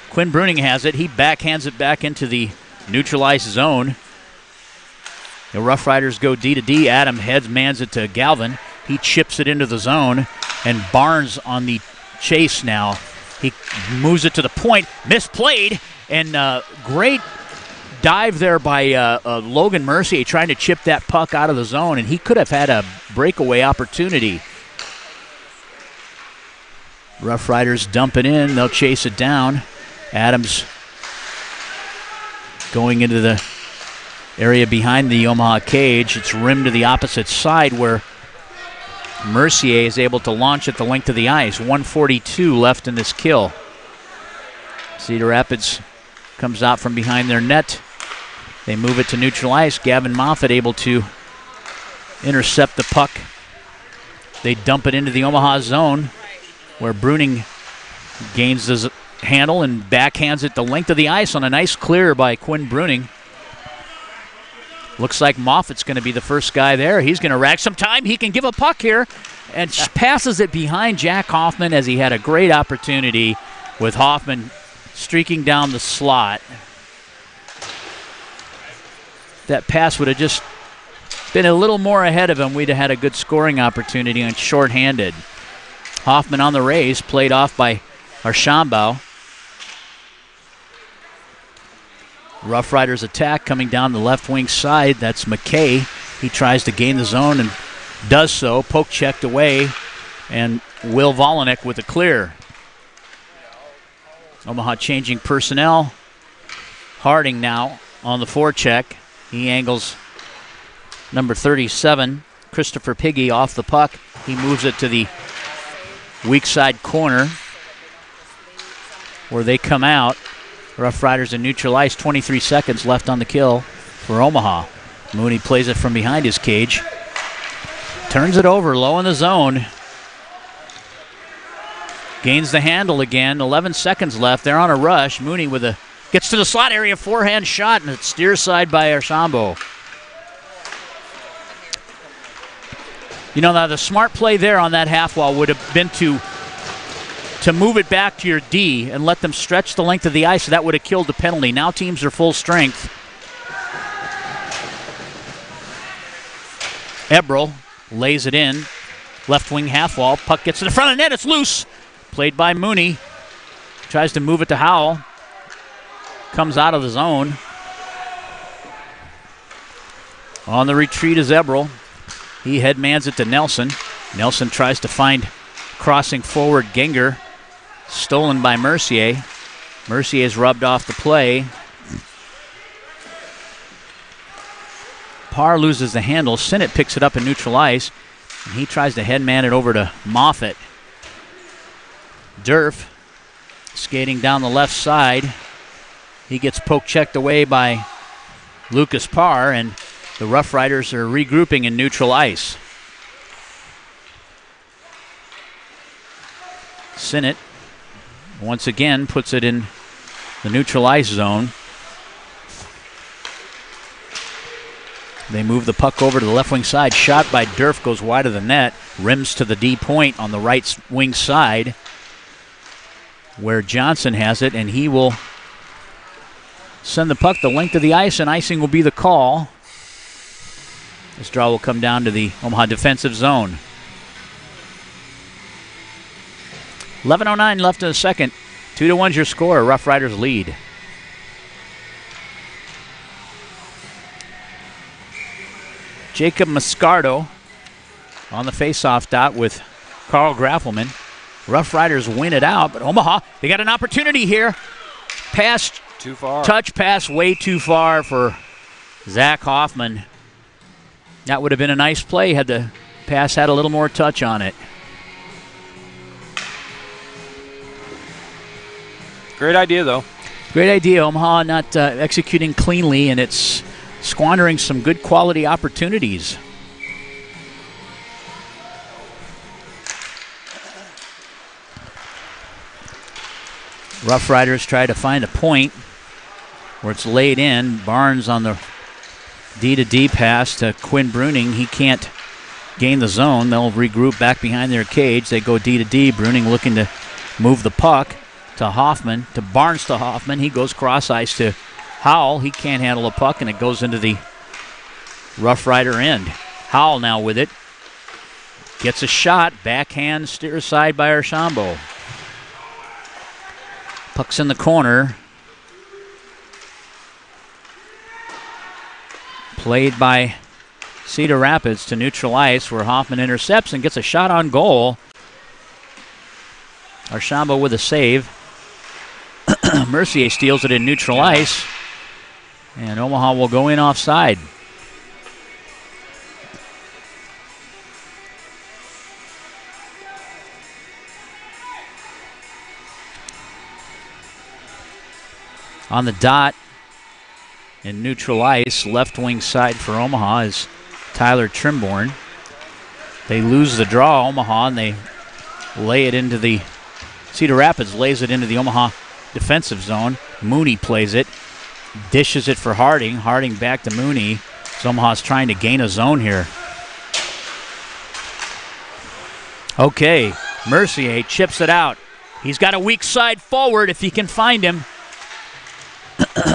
Quinn Bruning has it. He backhands it back into the neutral ice zone. The Rough Riders go D to D. Adam mans it to Galvin. He chips it into the zone, and Barnes on the chase now. He moves it to the point, misplayed, and great dive there by Logan Mercier trying to chip that puck out of the zone, and he could have had a breakaway opportunity. Rough Riders dump it in. They'll chase it down. Adams going into the area behind the Omaha cage. It's rimmed to the opposite side where Mercier is able to launch it the length of the ice. 1:42 left in this kill. Cedar Rapids comes out from behind their net. They move it to neutral ice. Gavin Moffat able to intercept the puck. They dump it into the Omaha zone where Bruning gains the handle and backhands it the length of the ice on a nice clear by Quinn Bruning. Looks like Moffat's going to be the first guy there. He's going to rack some time. He can give a puck here and passes it behind Jack Hoffman as he had a great opportunity with Hoffman streaking down the slot. That pass would have just been a little more ahead of him. We'd have had a good scoring opportunity and shorthanded. Hoffman on the raise, played off by Archambault. Rough Riders attack coming down the left wing side. That's McKay. He tries to gain the zone and does so. Poke checked away, and Will Volanek with a clear. Omaha changing personnel. Harding now on the forecheck. He angles number 37, Christopher Piggy, off the puck. He moves it to the weak side corner where they come out. Rough Riders in neutral ice, 23 seconds left on the kill for Omaha. Mooney plays it from behind his cage. Turns it over, low in the zone. Gains the handle again, 11 seconds left. They're on a rush. Mooney gets to the slot area, forehand shot, and it's steer side by Archambault. Now the smart play there on that half wall would have been to move it back to your D and let them stretch the length of the ice. That would have killed the penalty. Now teams are full strength. Eberl lays it in. Left wing half wall. Puck gets to the front of the net. It's loose. Played by Mooney. Tries to move it to Howell. Comes out of the zone. On the retreat is Eberl. He headmans it to Nelson. Nelson tries to find crossing forward Ginger. Stolen by Mercier. Mercier's rubbed off the play. Parr loses the handle. Sinnott picks it up in neutral ice. And he tries to headman it over to Moffitt. Durf skating down the left side. He gets poke-checked away by Lucas Parr, and the Rough Riders are regrouping in neutral ice. Sinnott once again puts it in the neutral ice zone. They move the puck over to the left wing side. Shot by Durf goes wide of the net. Rims to the D point on the right wing side where Johnson has it, and he will send the puck the length of the ice, and icing will be the call. This draw will come down to the Omaha defensive zone. 11:09 left in the second. 2-1's your score. Rough Riders lead. Jacob Mascardo on the faceoff dot with Carl Graffelman. Rough Riders win it out, but Omaha, they got an opportunity here. Pass too far. Touch pass way too far for Zach Hoffman. That would have been a nice play had the pass had a little more touch on it. Great idea, though. Great idea. Omaha not executing cleanly, and it's squandering some good quality opportunities. Rough Riders try to find a point where it's laid in. Barnes on the D-to-D pass to Quinn Bruning. He can't gain the zone. They'll regroup back behind their cage. They go D-to-D. Bruning looking to move the puck to Hoffman, to Barnes to Hoffman. He goes cross ice to Howell. He can't handle the puck, and it goes into the Rough Rider end. Howell now with it. Gets a shot. Backhand steer aside by Archambault. Puck's in the corner. Played by Cedar Rapids to neutral ice, where Hoffman intercepts and gets a shot on goal. Archambault with a save. Mercier steals it in neutral ice, and Omaha will go in offside. On the dot in neutral ice, left wing side for Omaha is Tyler Trimborn. They lose the draw, Omaha, and they lay it into the Cedar Rapids, lays it into the Omaha defensive zone. Mooney plays it, dishes it for Harding. Harding back to Mooney. So Omaha's trying to gain a zone here. Okay, Mercier chips it out. He's got a weak side forward if he can find him.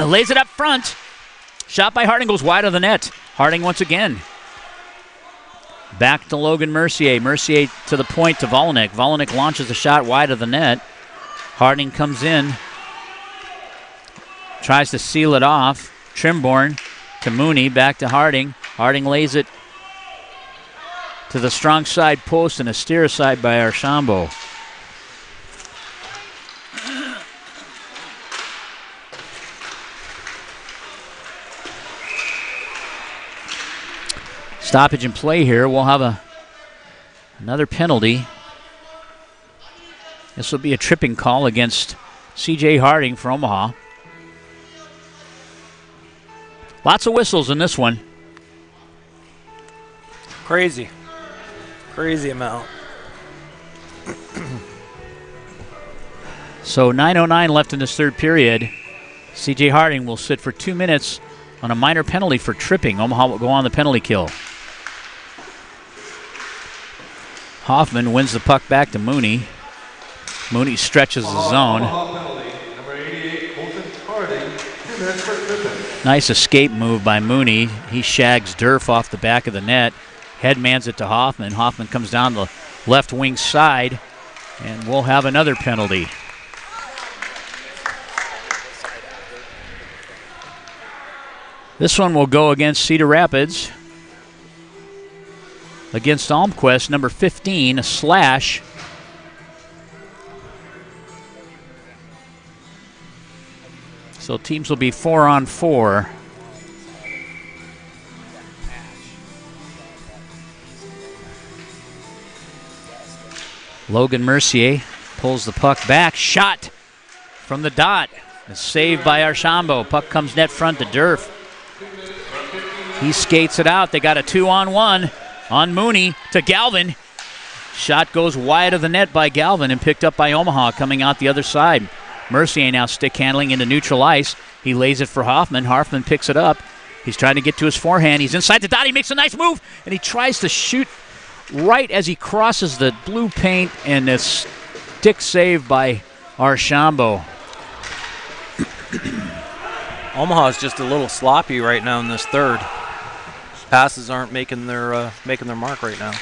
Lays it up front. Shot by Harding goes wide of the net. Harding once again. Back to Logan Mercier. Mercier to the point to Volinick. Volinick launches a shot wide of the net. Harding comes in. Tries to seal it off. Trimborn to Mooney. Back to Harding. Harding lays it to the strong side post and a steer aside by Archambault. Stoppage in play here. We'll have another penalty. This will be a tripping call against C.J. Harding for Omaha. Lots of whistles in this one. Crazy. Crazy amount. So 9:09 left in this third period. C.J. Harding will sit for 2 minutes on a minor penalty for tripping. Omaha will go on the penalty kill. Hoffman wins the puck back to Mooney. Mooney stretches the zone. Number 88, Colton Harding, 2 minutes for tripping. Nice escape move by Mooney. He shags Durf off the back of the net. Headmans it to Hoffman. Hoffman comes down the left wing side, and we'll have another penalty. This one will go against Cedar Rapids. Against Almquist, number 15, a slash. So teams will be 4-on-4. Logan Mercier pulls the puck back. Shot from the dot. It's saved by Archambault. Puck comes net front to Durf. He skates it out. They got a 2-on-1 on Mooney to Galvin. Shot goes wide of the net by Galvin and picked up by Omaha coming out the other side. Mercier now stick handling into neutral ice. He lays it for Hoffman. Hoffman picks it up. He's trying to get to his forehand. He's inside the dot. He makes a nice move, and he tries to shoot right as he crosses the blue paint, and a stick save by Archambault. Omaha's just a little sloppy right now in this third. Passes aren't making their mark right now.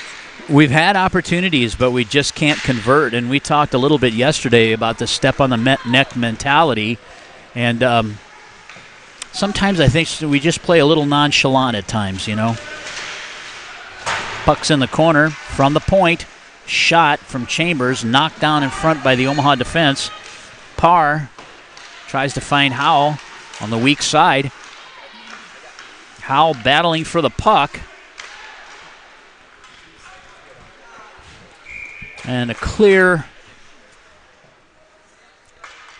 We've had opportunities, but we just can't convert. And we talked a little bit yesterday about the step on the neck mentality. And sometimes I think we just play a little nonchalant at times, you know. Puck's in the corner from the point. Shot from Chambers, knocked down in front by the Omaha defense. Parr tries to find Howell on the weak side. Howell battling for the puck. And a clear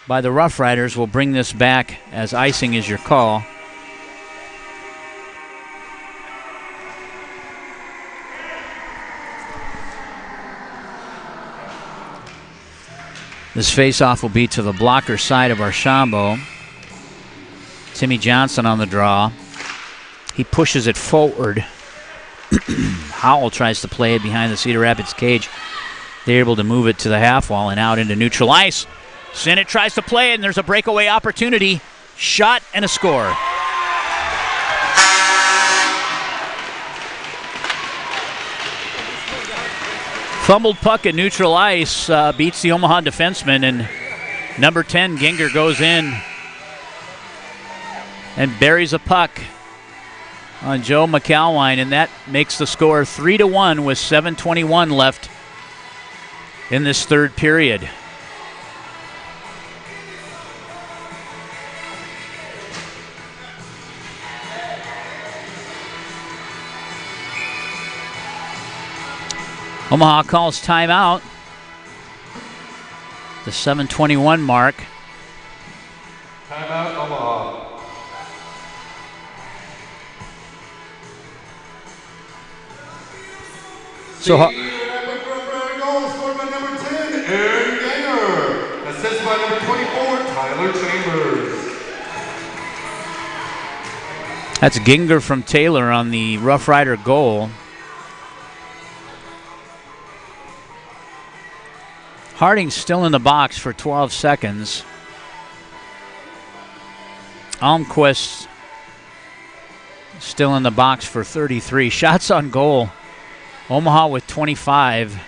by the Rough Riders will bring this back as icing is your call. This face-off will be to the blocker side of Archambault. Timmy Johnson on the draw. He pushes it forward. Howell tries to play it behind the Cedar Rapids cage. They're able to move it to the half wall and out into neutral ice. Sinnott tries to play it, and there's a breakaway opportunity. Shot and a score. Fumbled puck at neutral ice beats the Omaha defenseman, and number 10, Ginger, goes in and buries a puck on Joe McElwine, and that makes the score 3-1 with 7:21 left in this third period. Omaha calls timeout. The 7:21 mark. Timeout, Omaha. So goal scored by number 10, Aaron Ganger. Assisted by number 24, Tyler Chambers. That's Ginger from Taylor on the Rough Rider goal. Harding's still in the box for 12 seconds. Almquist still in the box for 33. Shots on goal. Omaha with 25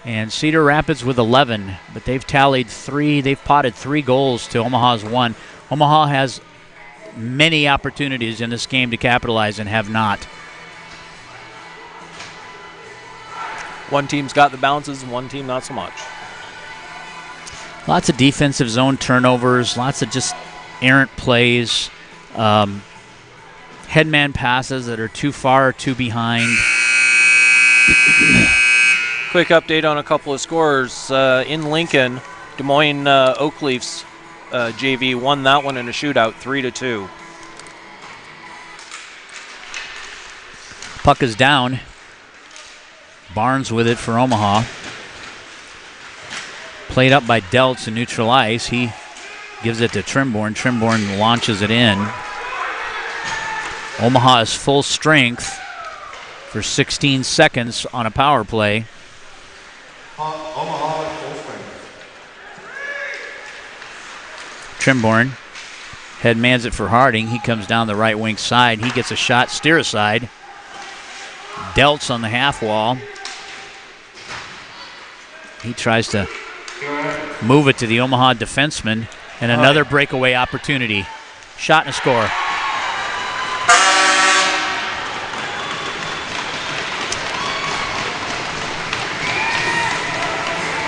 and Cedar Rapids with 11, but they've tallied 3. They've potted 3 goals to Omaha's 1. Omaha has many opportunities in this game to capitalize and have not. One team's got the bounces, one team not so much. Lots of defensive zone turnovers, lots of just errant plays, headman passes that are too far or too behind. Quick update on a couple of scores. In Lincoln, Des Moines Oakleafs JV won that one in a shootout, 3-2. Puck is down. Barnes with it for Omaha. Played up by Deltz in neutral ice. He gives it to Trimborn. Trimborn launches it in. Omaha is full strength for 16 seconds on a power play. Omaha is full strength. Trimborn headmans it for Harding. He comes down the right wing side. He gets a shot, steer aside. Deltz on the half wall. He tries to move it to the Omaha defenseman, and another breakaway opportunity. Shot and a score.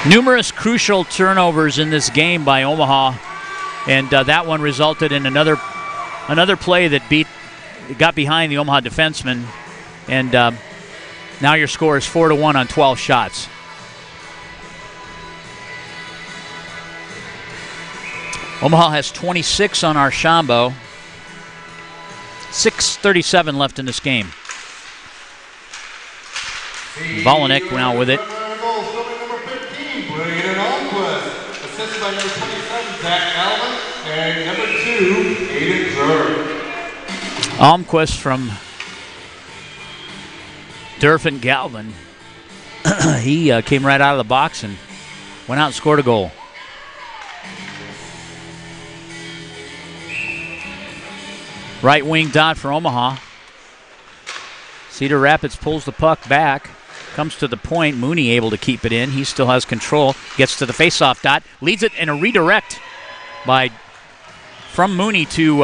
Numerous crucial turnovers in this game by Omaha. And that one resulted in another play that got behind the Omaha defenseman. And now your score is 4-1 on 12 shots. Omaha has 26 on Archambault. 6:37 left in this game. Volanek now with it. Assisted by number 27, Zach Allen, and number 2, Aiden Zerb. Almquist from Durfin Galvin. He came right out of the box and went out and scored a goal. Right wing dot for Omaha. Cedar Rapids pulls the puck back. Comes to the point. Mooney able to keep it in. He still has control. Gets to the faceoff dot. Leads it in a redirect from Mooney to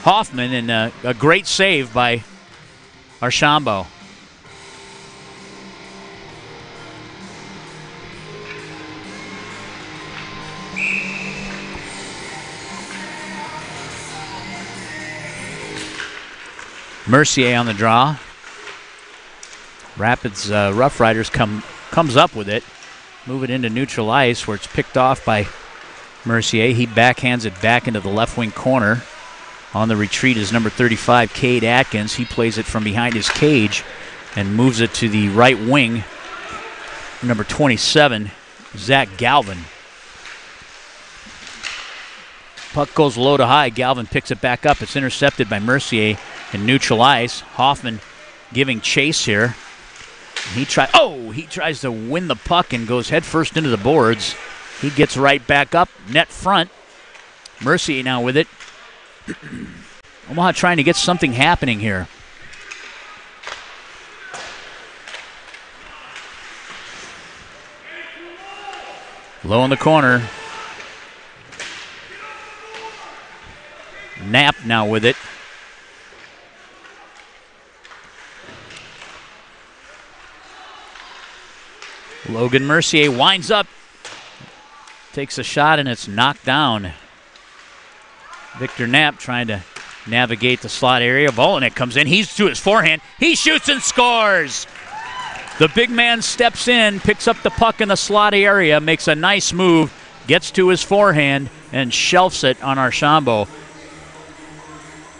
Hoffman. And a great save by Archambault. Mercier on the draw. Rapids Rough Riders comes up with it. Move it into neutral ice where it's picked off by Mercier. He backhands it back into the left wing corner. On the retreat is number 35, Cade Atkins. He plays it from behind his cage and moves it to the right wing. Number 27, Zach Galvin. Puck goes low to high. Galvin picks it back up. It's intercepted by Mercier in neutral ice. Hoffman giving chase here. He tries to win the puck and goes headfirst into the boards. He gets right back up, net front. Mercier now with it. Omaha trying to get something happening here. Low in the corner. Knapp now with it. Logan Mercier winds up. Takes a shot and it's knocked down. Victor Knapp trying to navigate the slot area. Volanek comes in. He's to his forehand. He shoots and scores. The big man steps in, picks up the puck in the slot area, makes a nice move, gets to his forehand, and shelves it on Archambault.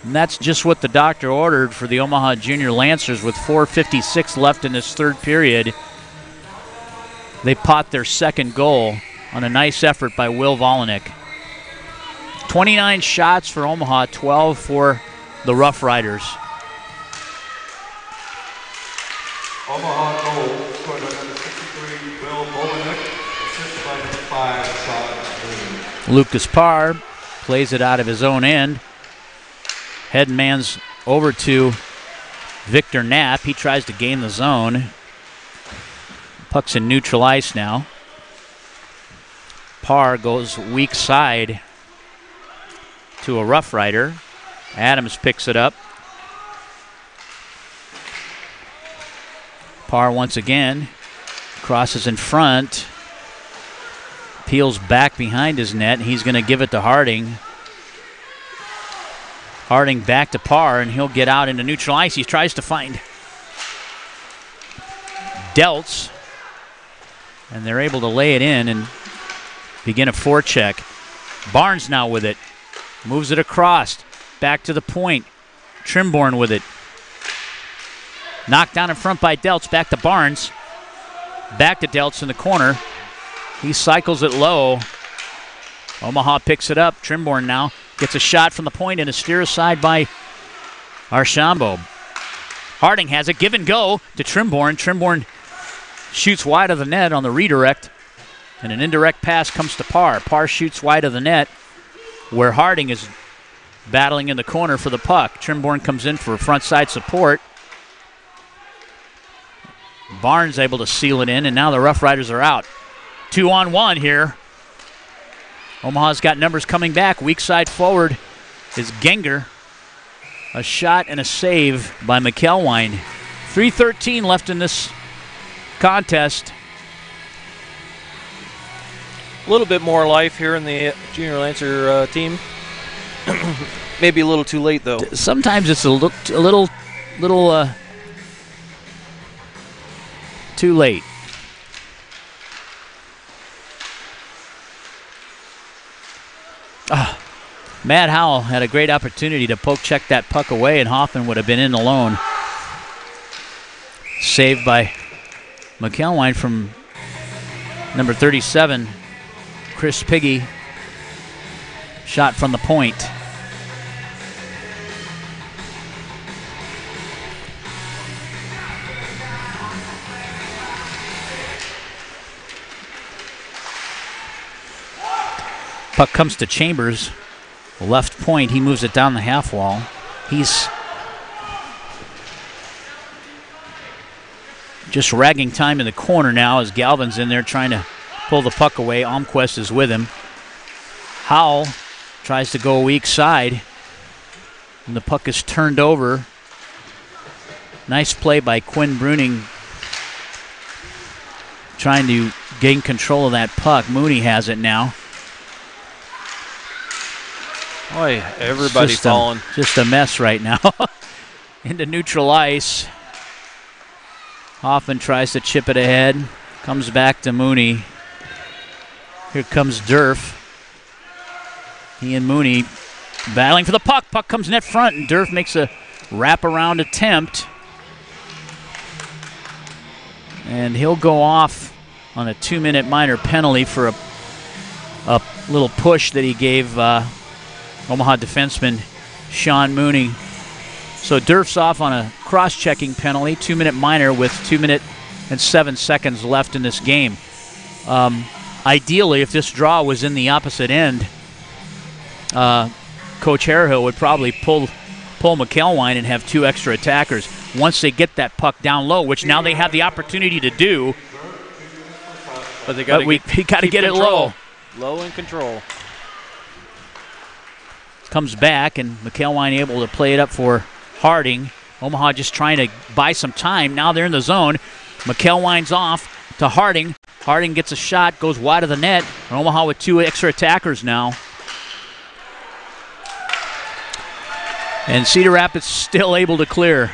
And that's just what the doctor ordered for the Omaha Junior Lancers with 4:56 left in this third period. They pot their second goal on a nice effort by Will Volanek. 29 shots for Omaha, 12 for the Rough Riders. Omaha goal scored by number 63, Will Volanek, assisted by number 5, Sean Green. Lucas Parr plays it out of his own end. Headman's over to Victor Knapp. He tries to gain the zone. Puck's in neutral ice now. Parr goes weak side to a Rough Rider. Adams picks it up. Parr once again crosses in front. Peels back behind his net. He's going to give it to Harding. Harding back to Parr, and he'll get out into neutral ice. He tries to find Deltz, and they're able to lay it in and begin a forecheck. Barnes now with it. Moves it across. Back to the point. Trimborn with it. Knocked down in front by Deltz. Back to Barnes. Back to Deltz in the corner. He cycles it low. Omaha picks it up. Trimborn now gets a shot from the point and a steer aside by Archambault. Harding has it. Give and go to Trimborn. Trimborn shoots wide of the net on the redirect. And an indirect pass comes to Parr. Parr shoots wide of the net where Harding is battling in the corner for the puck. Trimborn comes in for front side support. Barnes able to seal it in, and now the Rough Riders are out. 2-on-1 here. Omaha's got numbers coming back. Weak side forward is Genger. A shot and a save by McElwine. 3:13 left in this contest. A little bit more life here in the Junior Lancer team. Maybe a little too late, though. Sometimes it's a little too late. Matt Howell had a great opportunity to poke check that puck away, and Hoffman would have been in alone. Saved by McElwain from number 37, Chris Piggy. Shot from the point. Puck comes to Chambers, left point. He moves it down the half wall. He's just ragging time in the corner now as Galvin's in there trying to pull the puck away. Almquist is with him. Howell tries to go weak side, and the puck is turned over. Nice play by Quinn Bruning, trying to gain control of that puck. Mooney has it now. Boy, everybody's falling. Just a mess right now. Into neutral ice. Hoffman tries to chip it ahead. Comes back to Mooney. Here comes Durf. He and Mooney battling for the puck. Puck comes net front, and Durf makes a wraparound attempt. And he'll go off on a 2-minute minor penalty for a little push that he gave Omaha defenseman Sean Mooney. So Durf's off on a cross-checking penalty, 2-minute minor with 2 minutes and 7 seconds left in this game. Ideally, if this draw was in the opposite end, Coach Harehill would probably pull McElwain and have 2 extra attackers once they get that puck down low, which now they have the opportunity to do. But they got to get it low. Low in control. Comes back, and McElwain able to play it up for Harding. Omaha just trying to buy some time. Now they're in the zone. McElwain's off to Harding. Harding gets a shot, goes wide of the net. And Omaha with 2 extra attackers now. And Cedar Rapids still able to clear.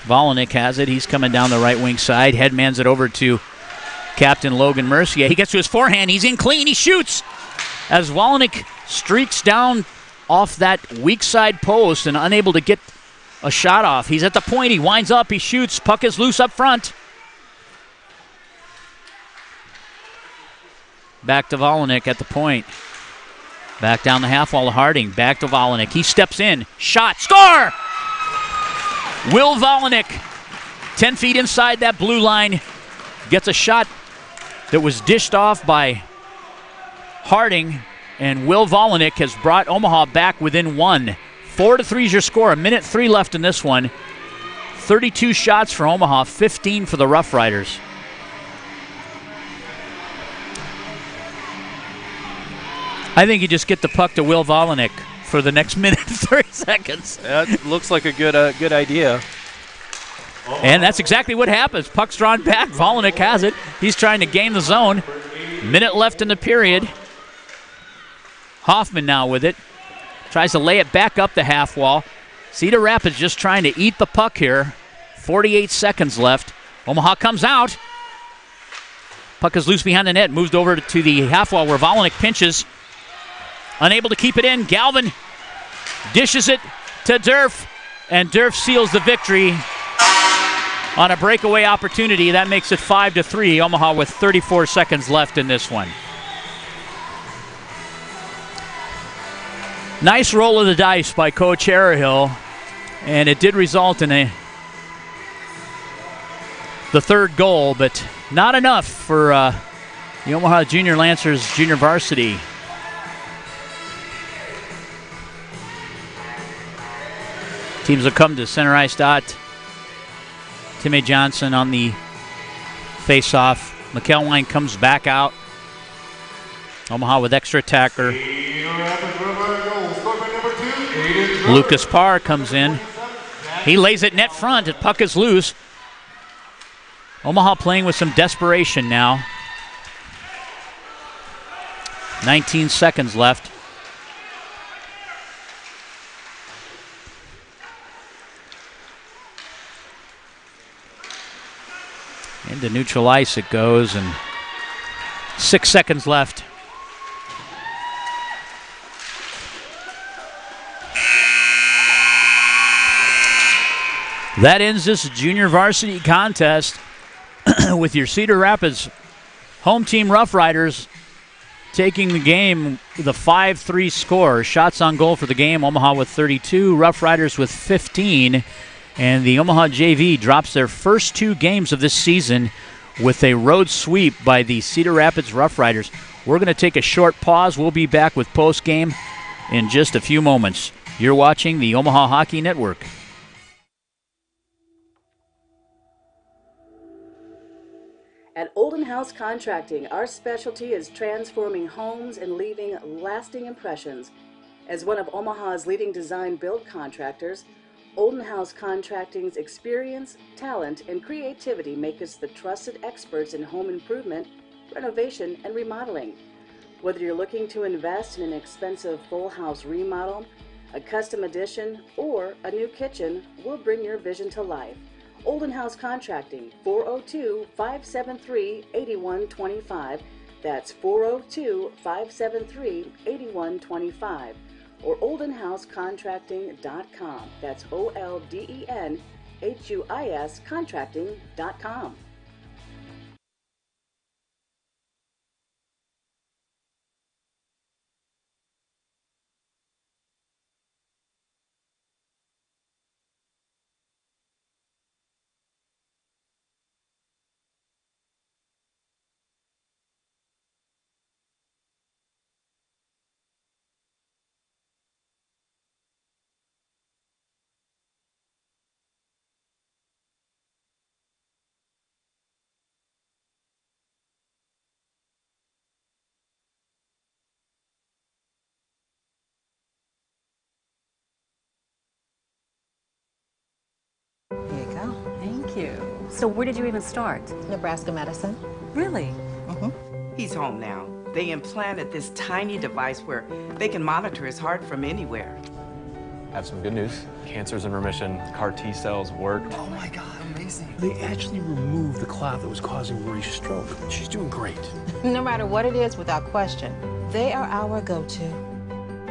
Volinick has it. He's coming down the right wing side. Headmans it over to Captain Logan Mercier. He gets to his forehand. He's in clean. He shoots as Volinick streaks down off that weak side post and unable to get a shot off. He's at the point. He winds up. He shoots. Puck is loose up front. Back to Volinick at the point. Back down the half wall to Harding. Back to Volinick. He steps in. Shot. Score! Will Volinick, 10 feet inside that blue line, gets a shot that was dished off by Harding, and Will Volinick has brought Omaha back within 1. 4-3 is your score. 1:03 left in this one. 32 shots for Omaha, 15 for the Rough Riders. I think you just get the puck to Will Volinick for the next minute and 30 seconds. That looks like a good idea. And that's exactly what happens. Puck's drawn back. Volinick has it. He's trying to gain the zone. Minute left in the period. Hoffman now with it. Tries to lay it back up the half wall. Cedar Rapids just trying to eat the puck here. 48 seconds left. Omaha comes out. Puck is loose behind the net. Moves over to the half wall where Volinick pinches. Unable to keep it in. Galvin dishes it to Durf. And Durf seals the victory on a breakaway opportunity. That makes it 5-3. Omaha with 34 seconds left in this one. Nice roll of the dice by Coach Harehill, and it did result in the third goal, but not enough for the Omaha Junior Lancers junior varsity. Teams will come to center ice dot. Timmy Johnson on the face-off. McElwain comes back out. Omaha with extra attacker. Lucas Parr comes in. He lays it net front. The puck is loose. Omaha playing with some desperation now. 19 seconds left. Into neutral ice it goes, and 6 seconds left. That ends this junior varsity contest with your Cedar Rapids home team Rough Riders taking the game with a 5-3 score. Shots on goal for the game, Omaha with 32, Rough Riders with 15. And the Omaha JV drops their first 2 games of this season with a road sweep by the Cedar Rapids Rough Riders. We're going to take a short pause. We'll be back with postgame in just a few moments. You're watching the Omaha Hockey Network. At Olden House Contracting, our specialty is transforming homes and leaving lasting impressions. As one of Omaha's leading design build contractors, Olden House Contracting's experience, talent, and creativity make us the trusted experts in home improvement, renovation, and remodeling. Whether you're looking to invest in an expensive full house remodel, a custom addition, or a new kitchen, we'll bring your vision to life. Olden House Contracting, 402-573-8125. That's 402-573-8125. Or oldenhousecontracting.com. That's OLDENHUIS contracting.com. Here you go. Thank you. So where did you even start? Nebraska Medicine. Really? He's home now. They implanted this tiny device where they can monitor his heart from anywhere. I have some good news. Cancer's in remission. CAR T cells work. Oh my God, amazing. They actually removed the clot that was causing Marie's stroke. She's doing great. No matter what it is, without question, they are our go-to.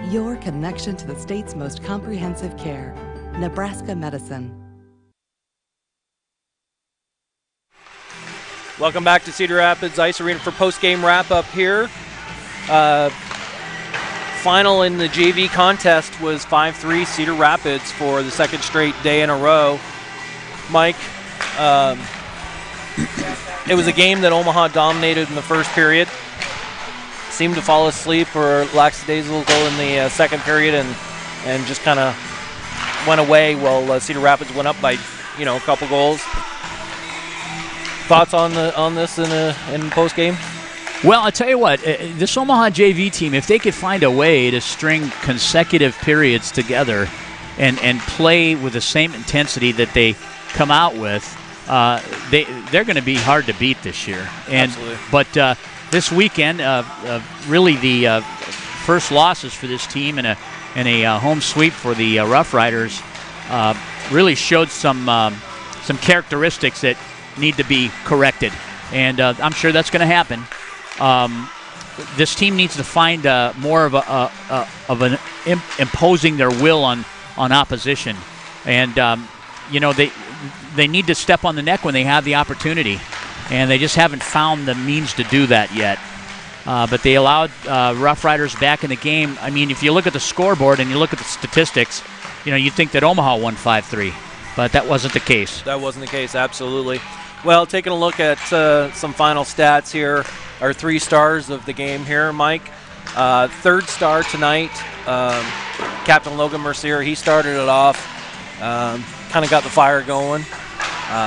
Your connection to the state's most comprehensive care. Nebraska Medicine. Welcome back to Cedar Rapids Ice Arena for post-game wrap-up here. Final in the JV contest was 5-3 Cedar Rapids for the second straight day in a row. Mike, it was a game that Omaha dominated in the first period. Seemed to fall asleep or lackadaisical in the second period and just kind of went away while Cedar Rapids went up by, a couple goals. Thoughts on this in post game? Well, I tell you what, this Omaha JV team, if they could find a way to string consecutive periods together and play with the same intensity that they come out with, they're going to be hard to beat this year. Absolutely. But this weekend, really the first losses for this team and a home sweep for the Rough Riders really showed some characteristics that need to be corrected, and I'm sure that's going to happen. This team needs to find more of an imposing their will on opposition, and they need to step on the neck when they have the opportunity, and they just haven't found the means to do that yet. But they allowed Rough Riders back in the game. I mean, if you look at the scoreboard and you look at the statistics, you'd think that Omaha won 5-3, but that wasn't the case. That wasn't the case, absolutely. Well, taking a look at some final stats here, our 3 stars of the game here, Mike. Third star tonight, Captain Logan Mercier. He started it off, kind of got the fire going.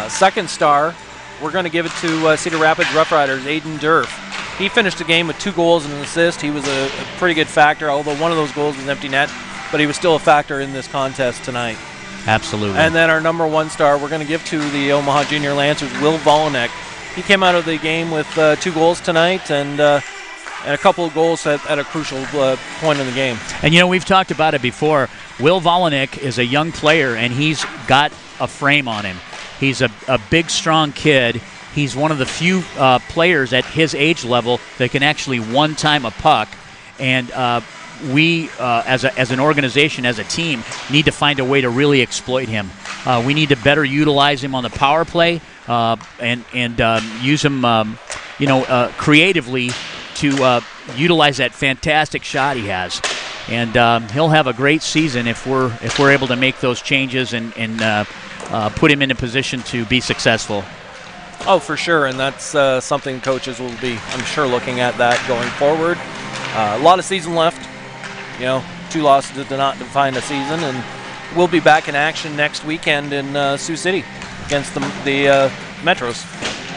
Second star, we're going to give it to Cedar Rapids Rough Riders, Aiden Durf. He finished the game with 2 goals and an assist. He was a pretty good factor, although one of those goals was empty net, but he was still a factor in this contest tonight. Absolutely. And then our number 1 star we're going to give to the Omaha Junior Lancers, Will Volanek. He came out of the game with 2 goals tonight and a couple of goals at a crucial point in the game. And, we've talked about it before. Will Volanek is a young player, and he's got a frame on him. He's a big, strong kid. He's one of the few players at his age level that can actually one-time a puck. And we, as an organization, as a team, need to find a way to really exploit him. We need to better utilize him on the power play and use him, creatively to utilize that fantastic shot he has. And he'll have a great season if we're able to make those changes and put him in a position to be successful. Oh, for sure, and that's something coaches will be, I'm sure, looking at that going forward. A lot of season left. 2 losses did not define a season, and we'll be back in action next weekend in Sioux City against the Metros.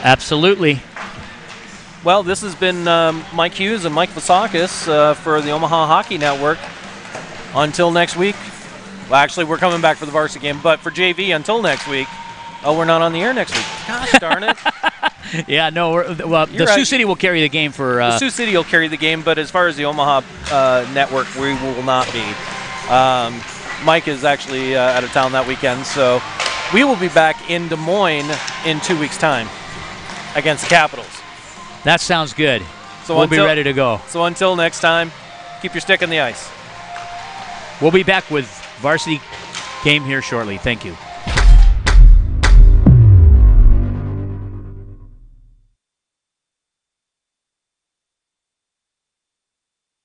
Absolutely. Well, this has been Mike Hughes and Mike Vasakis for the Omaha Hockey Network. Until next week. Well, actually, we're coming back for the varsity game, but for JV, until next week. Oh, we're not on the air next week. Gosh darn it. Yeah, no. The right. Sioux City will carry the game for. The Sioux City will carry the game, but as far as the Omaha network, we will not be. Mike is actually out of town that weekend, so we will be back in Des Moines in 2 weeks' time against the Capitals. That sounds good. So we'll be ready to go. So until next time, keep your stick on the ice. We'll be back with varsity game here shortly. Thank you.